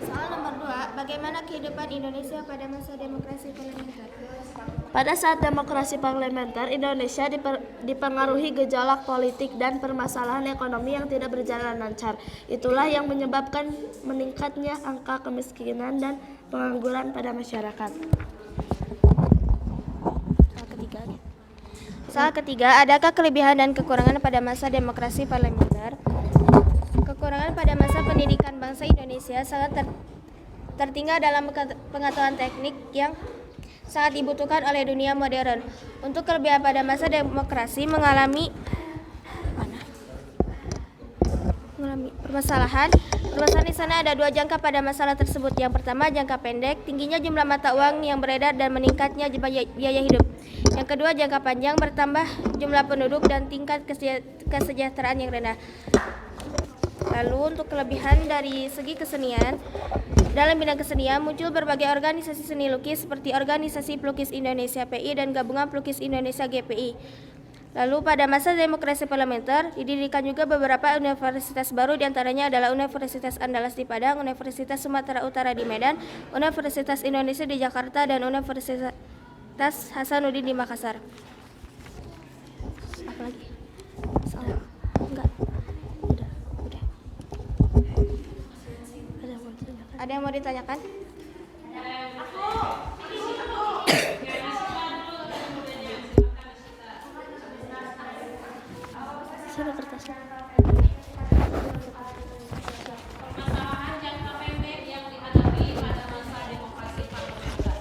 Soal nomor 2, bagaimana kehidupan Indonesia pada masa demokrasi parlementer? Pada saat demokrasi parlementer, Indonesia dipengaruhi gejolak politik dan permasalahan ekonomi yang tidak berjalan lancar. Itulah yang menyebabkan meningkatnya angka kemiskinan dan pengangguran pada masyarakat. Soal ketiga, adakah kelebihan dan kekurangan pada masa demokrasi parlementer? Kekurangan pada masa pendidikan bangsa Indonesia sangat tertinggal dalam pengetahuan teknik yang sangat dibutuhkan oleh dunia modern. Untuk kelebihan pada masa demokrasi mengalami permasalahan di sana ada 2 jangka pada masalah tersebut. Yang pertama, jangka pendek, tingginya jumlah mata uang yang beredar dan meningkatnya biaya hidup. Yang kedua, jangka panjang, bertambah jumlah penduduk dan tingkat kesejahteraan yang rendah. Lalu untuk kelebihan dari segi kesenian, Dalam bidang kesenian muncul berbagai organisasi seni lukis seperti Organisasi Pelukis Indonesia PI dan Gabungan Pelukis Indonesia GPI. Lalu pada masa demokrasi parlementer didirikan juga beberapa universitas baru, diantaranya adalah Universitas Andalas di Padang, Universitas Sumatera Utara di Medan, Universitas Indonesia di Jakarta, dan Universitas Hasanuddin di Makassar. Apa lagi? Soal enggak. Udah. Ada yang mau ditanyakan? Sini kertasnya. Permasalahan jangka pendek yang dihadapi pada masa demokrasi parlementer.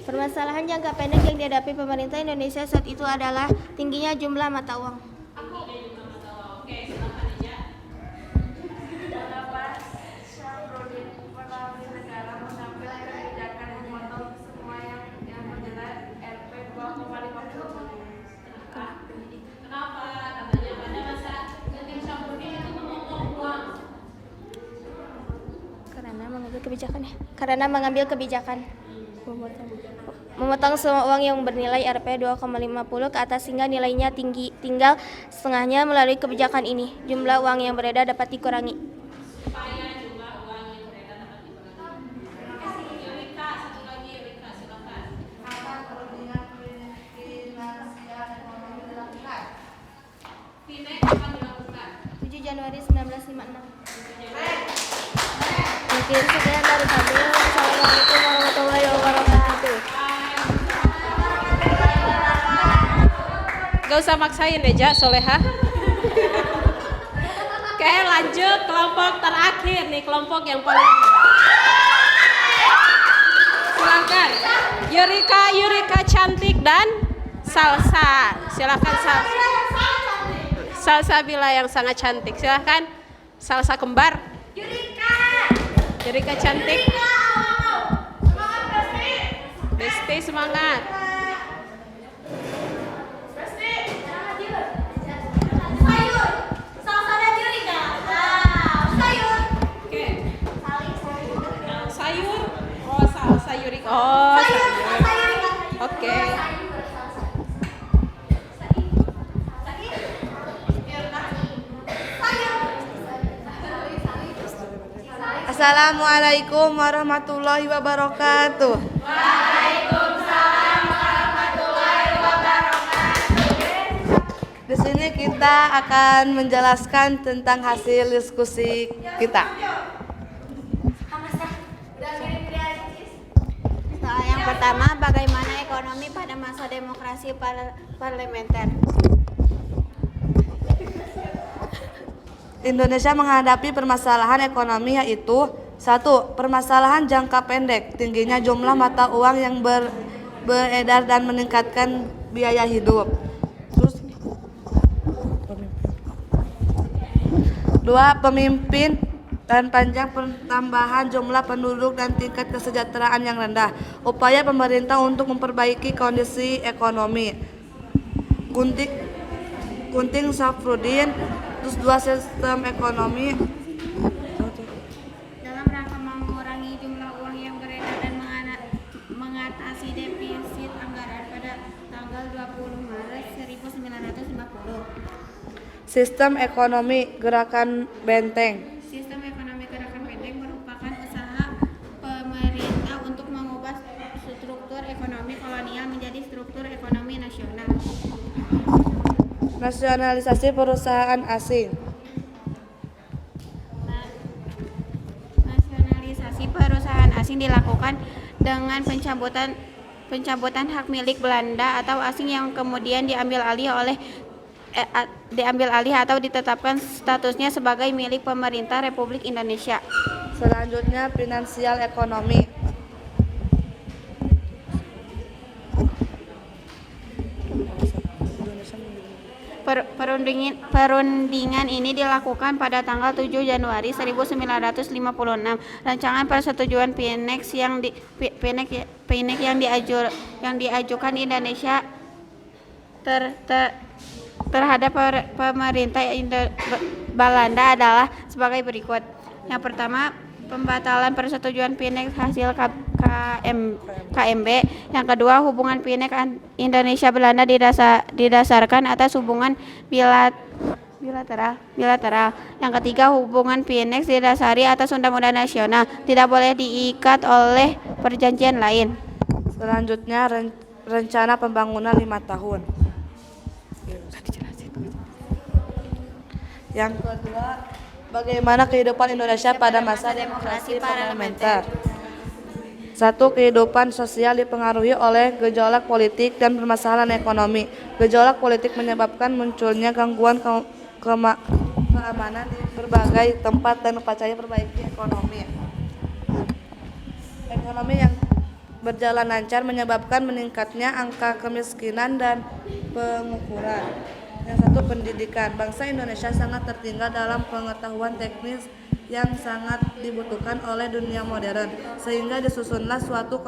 Permasalahan jangka pendek yang dihadapi pemerintah Indonesia saat itu adalah tingginya jumlah mata uang. Oke, silakan aja. Kenapa? Katanya pada masa Genting Syafruddin itu memotong uang. Karena mengambil kebijakan memotong semua uang yang bernilai Rp 2,50 ke atas sehingga nilainya tinggal setengahnya. Melalui kebijakan ini jumlah uang yang beredar dapat dikurangi. Supaya jumlah uang yang beredar dapat dikurangi. Yurika, satu lagi Yurika, silakan. Finek akan dilakukan 7 Januari 1956. Mungkin sekian dari kami. Wassalamualaikum warahmatullahi wabarakatuh. Gak usah maksain ya, Soleha. Oke, lanjut kelompok terakhir nih, kelompok yang paling. Silakan, Yurika cantik dan Salsa. Silakan Salsa. Salsabila yang sangat cantik. Silakan Salsa kembar. Yurika cantik. Besti semangat. Oke. Sayur. Oh, salsa Yurika. Oh, sayur. Oke. Assalamualaikum warahmatullahi wabarakatuh. Waalaikumsalam warahmatullahi wabarakatuh. Di sini kita akan menjelaskan tentang hasil diskusi kita. Soal yang pertama, bagaimana ekonomi pada masa demokrasi parlementer? Indonesia menghadapi permasalahan ekonomi yaitu 1. Permasalahan jangka pendek, tingginya jumlah mata uang yang beredar dan meningkatkan biaya hidup. Terus 2. Pemimpin dan panjang pertambahan jumlah penduduk dan tingkat kesejahteraan yang rendah. Upaya pemerintah untuk memperbaiki kondisi ekonomi. Genting Syafruddin. Terus 2. Sistem ekonomi Dalam rangka mengurangi jumlah uang yang beredar dan mengatasi defisit anggaran pada tanggal 20 Maret 1950. sistem ekonomi gerakan benteng. Sistem ekonomi gerakan benteng merupakan usaha pemerintah untuk mengubah struktur ekonomi kolonial menjadi struktur ekonomi nasional. Nasionalisasi perusahaan asing. Nasionalisasi perusahaan asing dilakukan dengan pencabutan hak milik Belanda atau asing yang kemudian diambil alih atau ditetapkan statusnya sebagai milik pemerintah Republik Indonesia. Selanjutnya finansial ekonomi. Perundingan ini dilakukan pada tanggal 7 Januari 1956. Rancangan persetujuan PNEX yang diajukan Indonesia terhadap pemerintah Belanda adalah sebagai berikut. Yang pertama, pembatalan persetujuan PINEK hasil KMB. Yang kedua, hubungan PINEK Indonesia Belanda didasarkan atas hubungan bilateral. Yang ketiga, hubungan PINEK didasari atas undang-undang nasional, tidak boleh diikat oleh perjanjian lain. Selanjutnya rencana pembangunan 5 tahun. Yang kedua, bagaimana kehidupan Indonesia pada masa demokrasi parlementer. 1. Kehidupan sosial dipengaruhi oleh gejolak politik dan permasalahan ekonomi. Gejolak politik menyebabkan munculnya gangguan keamanan di berbagai tempat dan upaya perbaiki ekonomi. Ekonomi yang berjalan lancar menyebabkan meningkatnya angka kemiskinan dan pengangguran. Yang 1. Pendidikan. Bangsa Indonesia sangat tertinggal dalam pengetahuan teknis yang sangat dibutuhkan oleh dunia modern, sehingga disusunlah suatu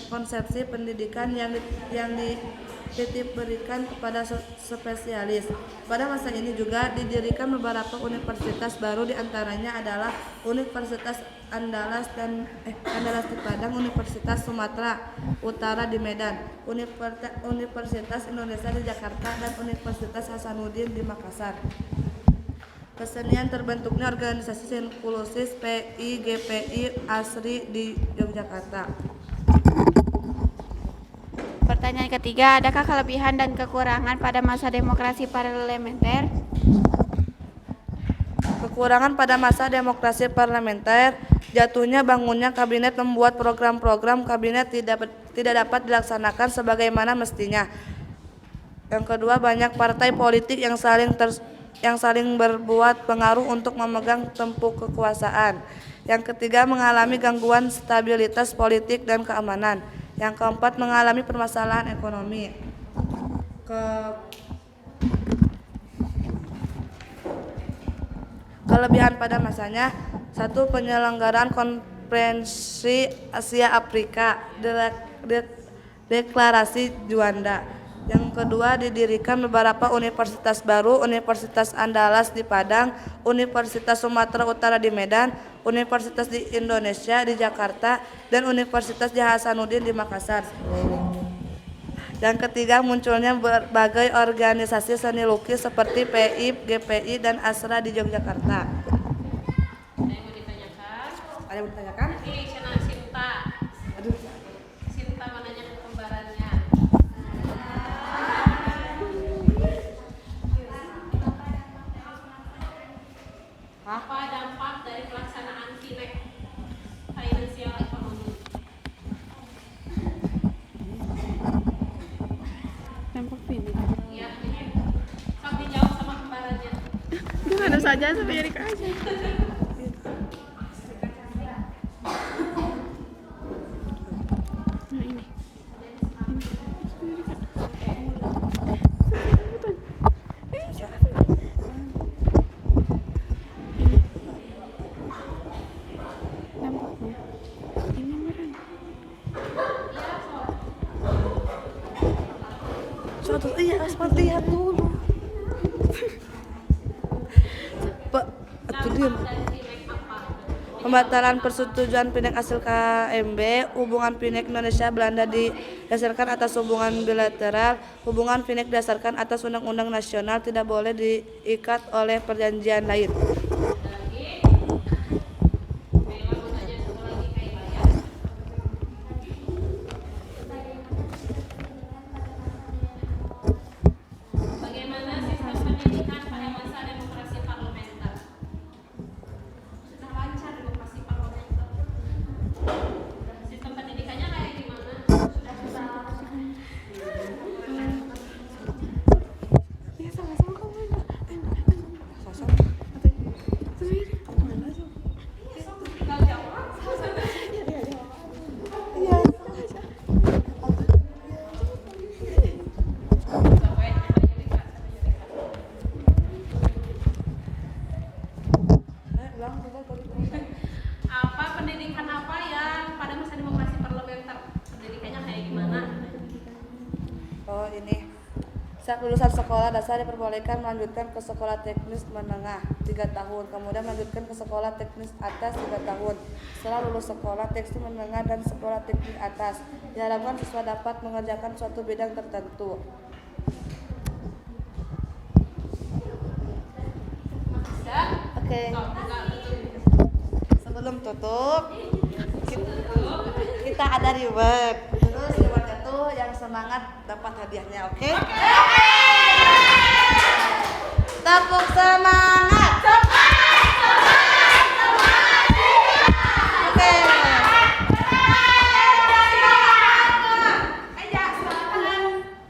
konsepsi pendidikan yang dititipberikan kepada spesialis. Pada masa ini juga didirikan beberapa universitas baru, diantaranya adalah Universitas Andalas di Padang, Universitas Sumatera Utara di Medan, Universitas Indonesia di Jakarta, dan Universitas Hasanuddin di Makassar. Kesenian terbentuknya organisasi inklusif PI, GPI, ASRI di Yogyakarta. Pertanyaan ketiga, adakah kelebihan dan kekurangan pada masa demokrasi parlementer? Kekurangan pada masa demokrasi parlementer, jatuhnya bangunnya kabinet membuat program-program kabinet tidak dapat dilaksanakan sebagaimana mestinya. Yang kedua, banyak partai politik yang saling berbuat pengaruh untuk memegang tampuk kekuasaan. Yang ketiga, mengalami gangguan stabilitas politik dan keamanan. Yang keempat, mengalami permasalahan ekonomi. Kelebihan pada masanya: 1. Penyelenggaraan konferensi Asia Afrika, deklarasi Juanda. Yang kedua, didirikan beberapa universitas baru: Universitas Andalas di Padang, Universitas Sumatera Utara di Medan, Universitas di Indonesia di Jakarta, dan Universitas Hasanuddin di Makassar. Yang ketiga, munculnya berbagai organisasi seni lukis seperti PI, GPI, dan ASRA di Yogyakarta. Ada yang mau ditanyakan? Ini Cina Sinta. Aduh. Sinta mananya kembarannya. Apa dampak dari pelaksanaan PINEK Financial Economy? Dampak PINEK. Iya, ini sok dijawab sama kembarannya. Gimana saja sampai jadi aja. Iya, harus lihat dulu. Pembatalan persetujuan PINEK hasil KMB, hubungan PINEK Indonesia Belanda didasarkan atas hubungan bilateral, hubungan PINEK didasarkan atas undang-undang nasional, tidak boleh diikat oleh perjanjian lain. Bagaimana sistem pendidikan pada masa demokrasi parlementer? Sudah lancar demokrasi parlementer. Sistem pendidikannya kayak gimana? Sudah Ya sama-sama kamu. Saat lulusan sekolah dasar diperbolehkan melanjutkan ke sekolah teknis menengah 3 tahun, kemudian melanjutkan ke sekolah teknis atas 3 tahun. Setelah lulus sekolah teknis menengah dan sekolah teknik atas, diharapkan siswa dapat mengerjakan suatu bidang tertentu. Oke. Sebelum tutup, kita ada reward. Terus rewardnya tuh yang semangat dapat hadiahnya, oke? Tepuk semangat. Oke.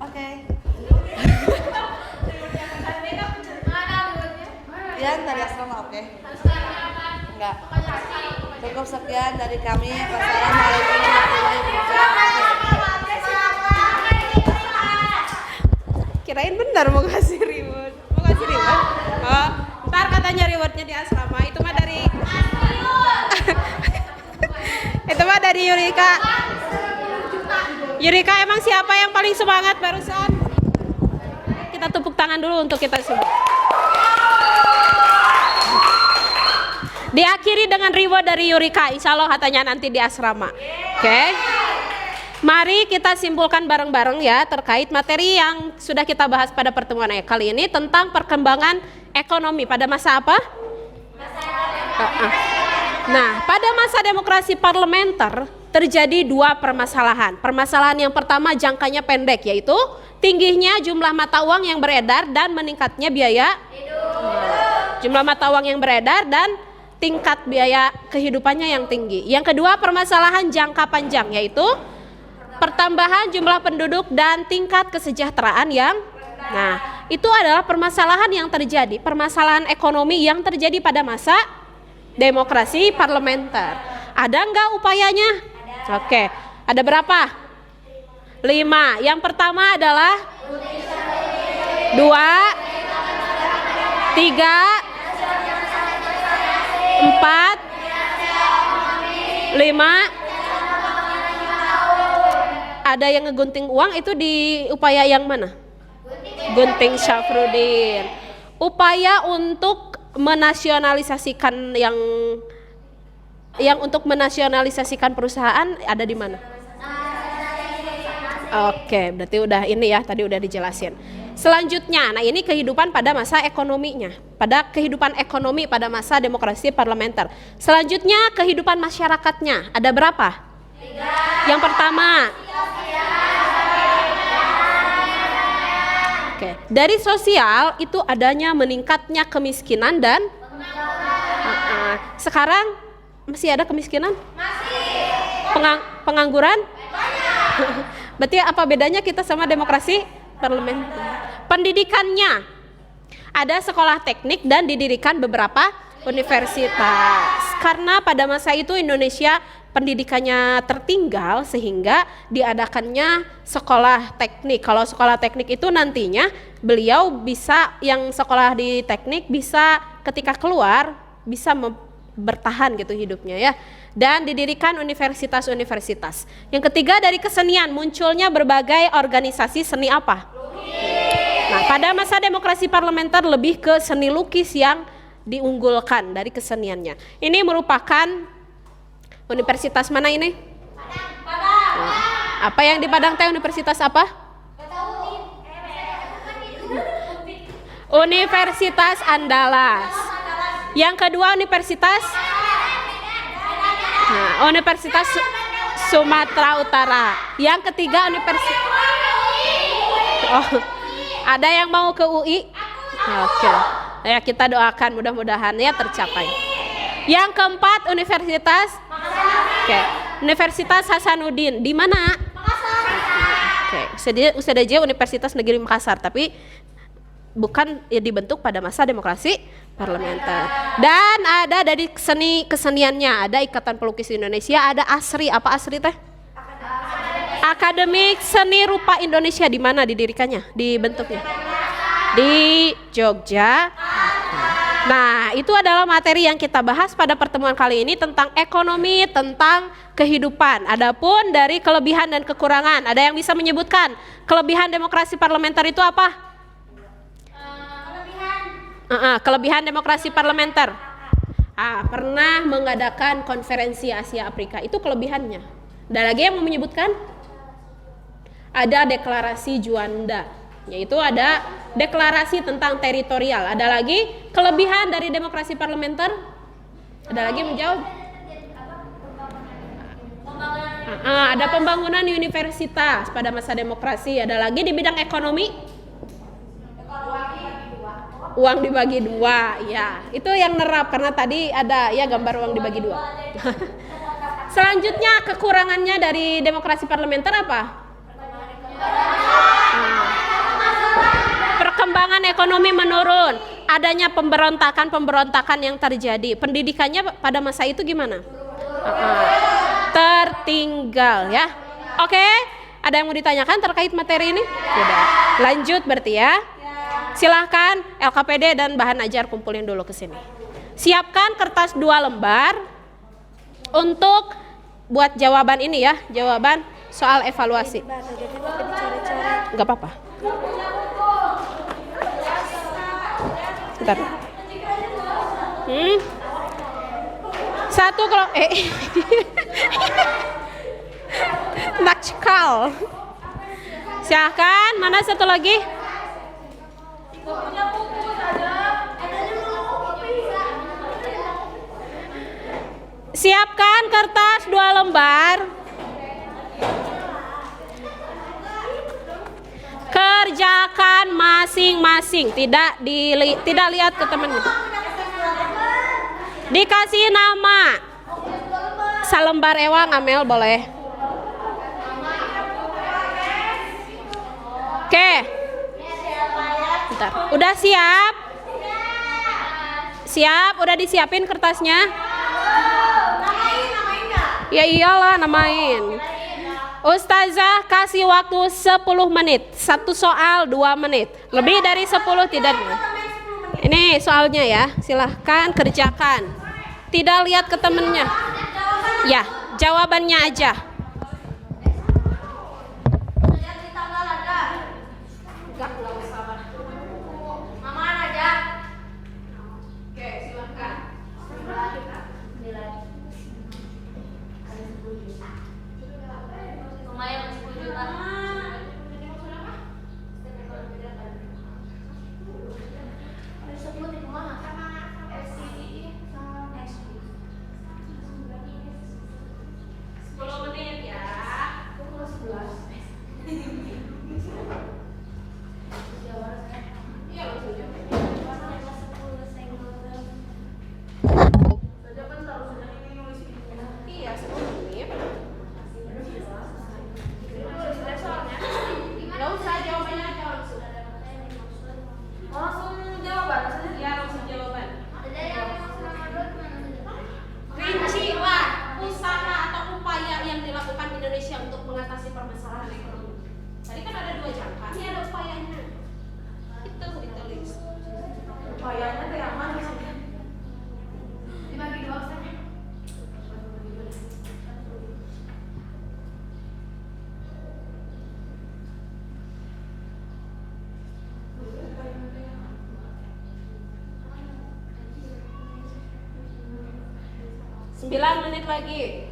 Oke. Sekian dari asrama, oke? Enggak. Cukup sekian dari kami. Wassalamualaikum warahmatullahi wabarakatuh. Kirain benar mau ngasih reward. Mau ngasih reward? Oh, ntar katanya rewardnya di asrama. Itu mah dari itu mah dari Yurika. Yurika, emang siapa yang paling semangat barusan? Kita tepuk tangan dulu untuk kita semua. Diakhiri dengan reward dari Yurika, insya Allah katanya nanti di asrama. Oke. Mari kita simpulkan bareng-bareng ya terkait materi yang sudah kita bahas pada pertemuan kali ini tentang perkembangan ekonomi pada masa apa? Nah, pada masa demokrasi parlementer terjadi dua permasalahan. Permasalahan yang pertama jangkanya pendek, yaitu tingginya jumlah mata uang yang beredar dan meningkatnya biaya hidup. Jumlah mata uang yang beredar dan tingkat biaya kehidupannya yang tinggi. Yang kedua permasalahan jangka panjang, yaitu pertambahan jumlah penduduk dan tingkat kesejahteraan yang itu adalah permasalahan yang terjadi, permasalahan ekonomi yang terjadi pada masa demokrasi parlementer. Ada enggak upayanya? Oke, ada berapa? 5. Yang pertama adalah 2, 3, 4, 5. Ada yang ngegunting uang itu di upaya yang mana? Gunting Syafruddin. Upaya untuk menasionalisasikan yang untuk menasionalisasikan perusahaan ada di mana? Oke, berarti udah ini ya, tadi udah dijelasin. Selanjutnya, nah ini kehidupan pada masa ekonominya, pada kehidupan ekonomi pada masa demokrasi parlementer. Selanjutnya kehidupan masyarakatnya, ada berapa? 3. Yang pertama, oke, dari sosial itu adanya meningkatnya kemiskinan dan sekarang masih ada kemiskinan? Masih. Pengangguran? Banyak. Berarti apa bedanya kita sama demokrasi parlementer? Pendidikannya, ada sekolah teknik dan didirikan beberapa universitas. Karena pada masa itu Indonesia pendidikannya tertinggal sehingga diadakannya sekolah teknik. Kalau sekolah teknik itu nantinya beliau bisa, yang sekolah di teknik bisa ketika keluar bisa bertahan gitu hidupnya ya. Dan didirikan universitas-universitas. Yang ketiga dari kesenian, munculnya berbagai organisasi seni apa? Nah, pada masa demokrasi parlementer lebih ke seni lukis yang diunggulkan dari keseniannya. Ini merupakan universitas mana ini? Padang. Apa yang di Padang teh universitas apa? Universitas Andalas. Yang kedua universitas Universitas Sumatera Utara. Yang ketiga universitas ada yang mau ke UI? Oke. Ya, kita doakan mudah-mudahan ya tercapai. Yang keempat universitas Universitas Hasanuddin. Di mana? Saja Universitas Negeri Makassar, tapi bukan ya, dibentuk pada masa demokrasi parlementer. Dan ada dari keseniannya, ada Ikatan Pelukis Indonesia, ada ASRI. Apa ASRI teh? Akademi Seni Rupa Indonesia. Di mana didirikannya? Dibentuknya? Di Jogja. Nah, itu adalah materi yang kita bahas pada pertemuan kali ini tentang ekonomi, tentang kehidupan. Adapun dari kelebihan dan kekurangan, ada yang bisa menyebutkan kelebihan demokrasi parlementer itu apa? Kelebihan demokrasi parlementer. Pernah mengadakan konferensi Asia Afrika, itu kelebihannya. Ada lagi yang mau menyebutkan? Ada deklarasi Juanda, yaitu ada deklarasi tentang teritorial. Ada lagi kelebihan dari demokrasi parlementer? Ada lagi menjawab? Ada pembangunan universitas pada masa demokrasi. Ada lagi di bidang ekonomi? Uang dibagi dua, ya. Itu yang nerap karena tadi ada ya gambar uang dibagi dua. Selanjutnya kekurangannya dari demokrasi parlementer apa? Perkembangan ekonomi menurun, adanya pemberontakan yang terjadi. Pendidikannya pada masa itu gimana? Tertinggal ya. Oke, ada yang mau ditanyakan terkait materi ini? Tidak. Lanjut berarti ya. Silahkan LKPD dan bahan ajar kumpulin dulu ke sini. Siapkan kertas 2 lembar untuk buat jawaban ini ya, jawaban soal evaluasi. Enggak apa-apa. Bentar. Satu kalau nakal. Silakan, mana satu lagi? Siapkan kertas 2 lembar. Kerjakan masing-masing, tidak lihat ke teman gitu. Dikasih nama. Salembar ewang Amel boleh. Oke. Bentar. Udah siap? Siap, udah disiapin kertasnya? Ya iyalah namain. Ustazah kasih waktu 10 menit. Satu soal 2 menit. Lebih dari 10 tidak. Ini soalnya ya. Silahkan kerjakan. Tidak lihat ke temennya. Ya, jawabannya aja. Sembilan menit lagi.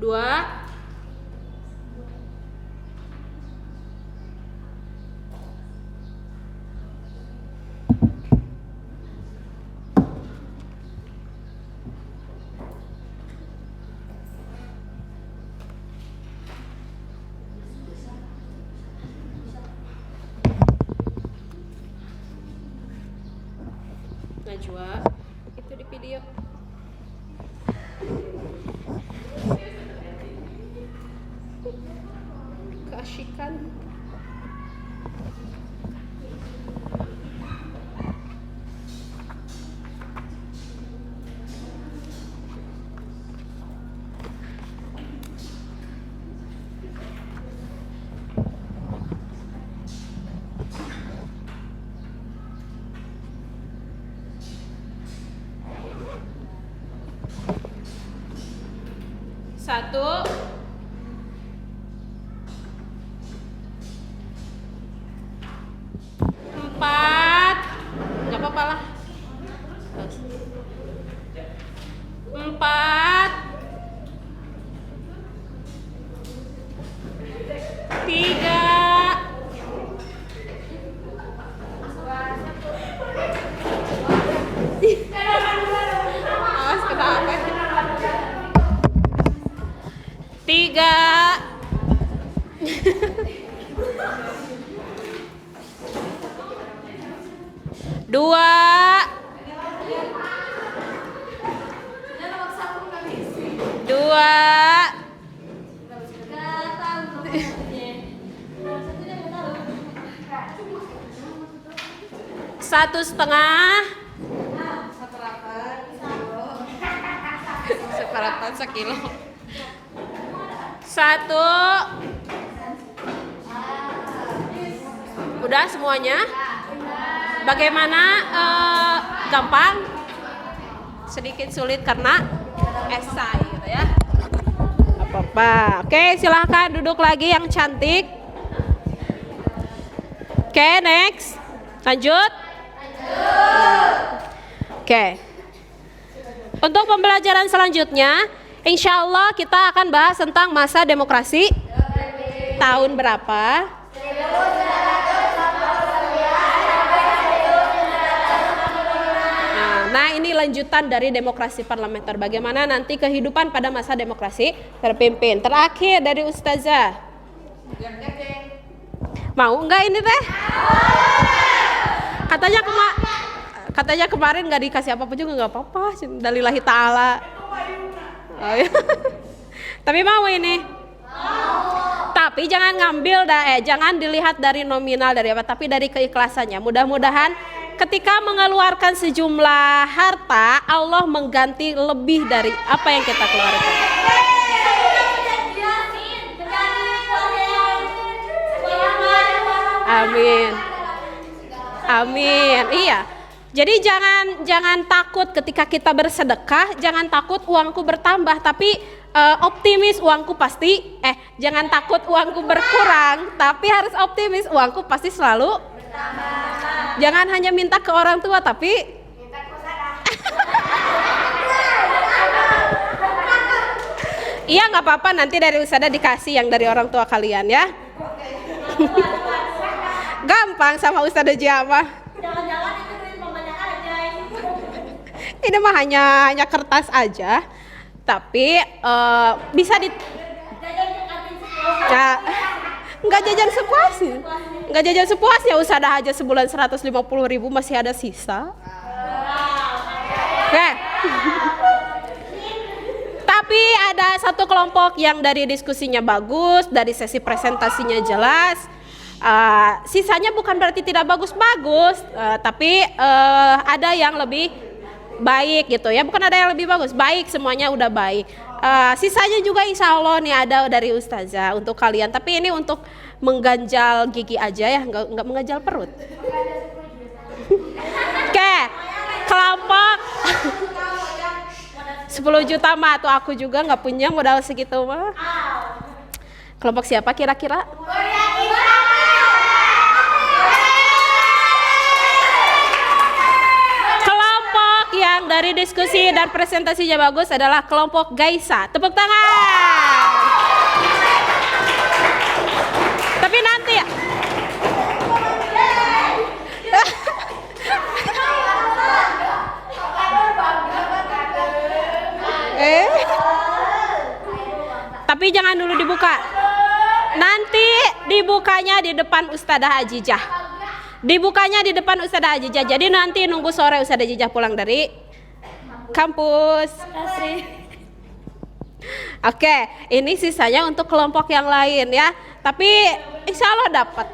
2, Najwa, itu di video. Keasikan. Satu, empat, nggak apa-apa lah. Empat, tiga, awas kenapa? Tiga, dua, satu setengah, seperapat sekilo. Satu. Udah semuanya? Bagaimana? Gampang? Sedikit sulit karena esai gitu ya. Apa-apa. Oke, silahkan duduk lagi yang cantik. Oke, next. Lanjut. Oke. Untuk pembelajaran selanjutnya, insya Allah kita akan bahas tentang masa demokrasi tahun berapa? Nah, ini lanjutan dari demokrasi parlementer. Bagaimana nanti kehidupan pada masa demokrasi terpimpin. Terakhir dari Ustazah. Mau enggak ini teh? Katanya kemarin nggak dikasih apa-apa juga nggak apa-apa. Dalillahi ta'ala. Oh, ya. Tapi mau ini? Tapi jangan ngambil jangan dilihat dari nominal dari apa, tapi dari keikhlasannya. Mudah-mudahan ketika mengeluarkan sejumlah harta, Allah mengganti lebih dari apa yang kita keluarkan. Amin. Amin. Iya. Jadi jangan takut ketika kita bersedekah, jangan takut uangku bertambah, tapi optimis uangku pasti jangan takut uangku berkurang, tapi harus optimis uangku pasti selalu bertambah. Jangan hanya minta ke orang tua, tapi minta ke iya, nggak apa-apa, nanti dari Usada dikasih yang dari orang tua kalian ya. Gampang sama Ustazah Jama. Jangan-jangan itu duit mamanya aja. Ini mah hanya kertas aja. Tapi bisa di nggak jajan sepuasnya. Nggak jajan sepuasnya, Ustazah aja sebulan 150.000 masih ada sisa. Oke. Tapi ada satu kelompok yang dari diskusinya bagus, dari sesi presentasinya jelas. Sisanya bukan berarti tidak bagus-bagus, tapi ada yang lebih baik gitu ya, bukan ada yang lebih bagus, baik, semuanya udah baik. Sisanya juga insya Allah nih ada dari Ustazah untuk kalian, tapi ini untuk mengganjal gigi aja ya, nggak mengganjal perut. Oke, kelompok 10 juta mah tuh aku juga nggak punya modal segitu mah. Kelompok siapa kira-kira? Yang dari diskusi dan presentasinya bagus adalah kelompok Gaisa. Tepuk tangan. Tapi jangan dulu dibuka. Nanti dibukanya di depan Ustadzah Ajijah. Dibukanya di depan Ustadzah Ajijah. Jadi nanti nunggu sore Ustadzah Ajijah pulang dari kampus. Oke, ini sisanya untuk kelompok yang lain ya. Tapi insya Allah dapat.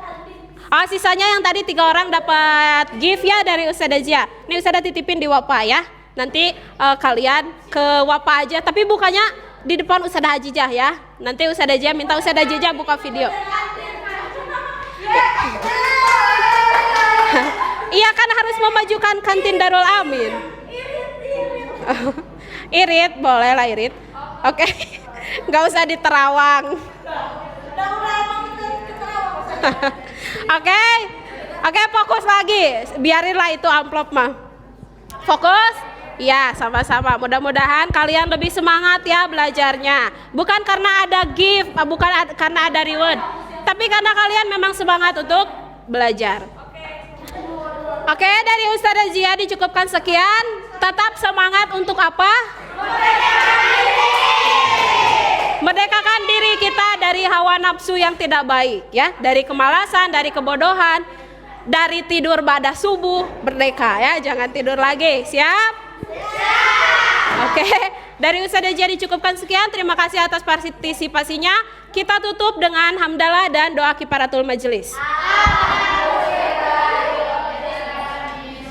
Oh, sisanya yang tadi 3 orang dapat gift ya dari Ustadzah Ajijah. Ini Ustadzah titipin di Wapa ya. Nanti kalian ke Wapa aja. Tapi bukanya di depan Ustadzah Ajijah ya. Nanti Ustadzah Ajijah minta Ustadzah Ajijah buka video. Iya kan harus memajukan kantin Darul Amin. Irit, boleh lah Irit. Oke, nggak usah di Terawang. Oke, fokus lagi. Biarinlah itu amplop mah. Fokus. Ya, sama-sama. Mudah-mudahan kalian lebih semangat ya belajarnya. Bukan karena ada gift, bukan karena ada reward, tapi karena kalian memang semangat untuk belajar. Oke, dari Ustadzah Zia dicukupkan sekian. Tetap semangat untuk apa? Merdekakan diri kita dari hawa nafsu yang tidak baik ya, dari kemalasan, dari kebodohan, dari tidur pada subuh. Merdeka ya, jangan tidur lagi. Siap? Oke, dari Ustadzah Zia dicukupkan sekian. Terima kasih atas partisipasinya. Kita tutup dengan hamdalah dan doa kifaratul majelis.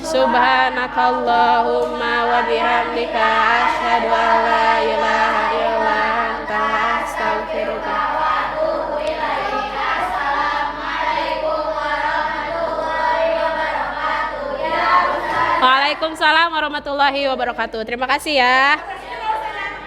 Subhanakallahumma wa bihamdika asyhadu an la ilaha illa anta astaghfiruka wa atubu ilaik. Assalamualaikum warahmatullahi wabarakatuh. Waalaikumsalam warahmatullahi wabarakatuh. Terima kasih ya.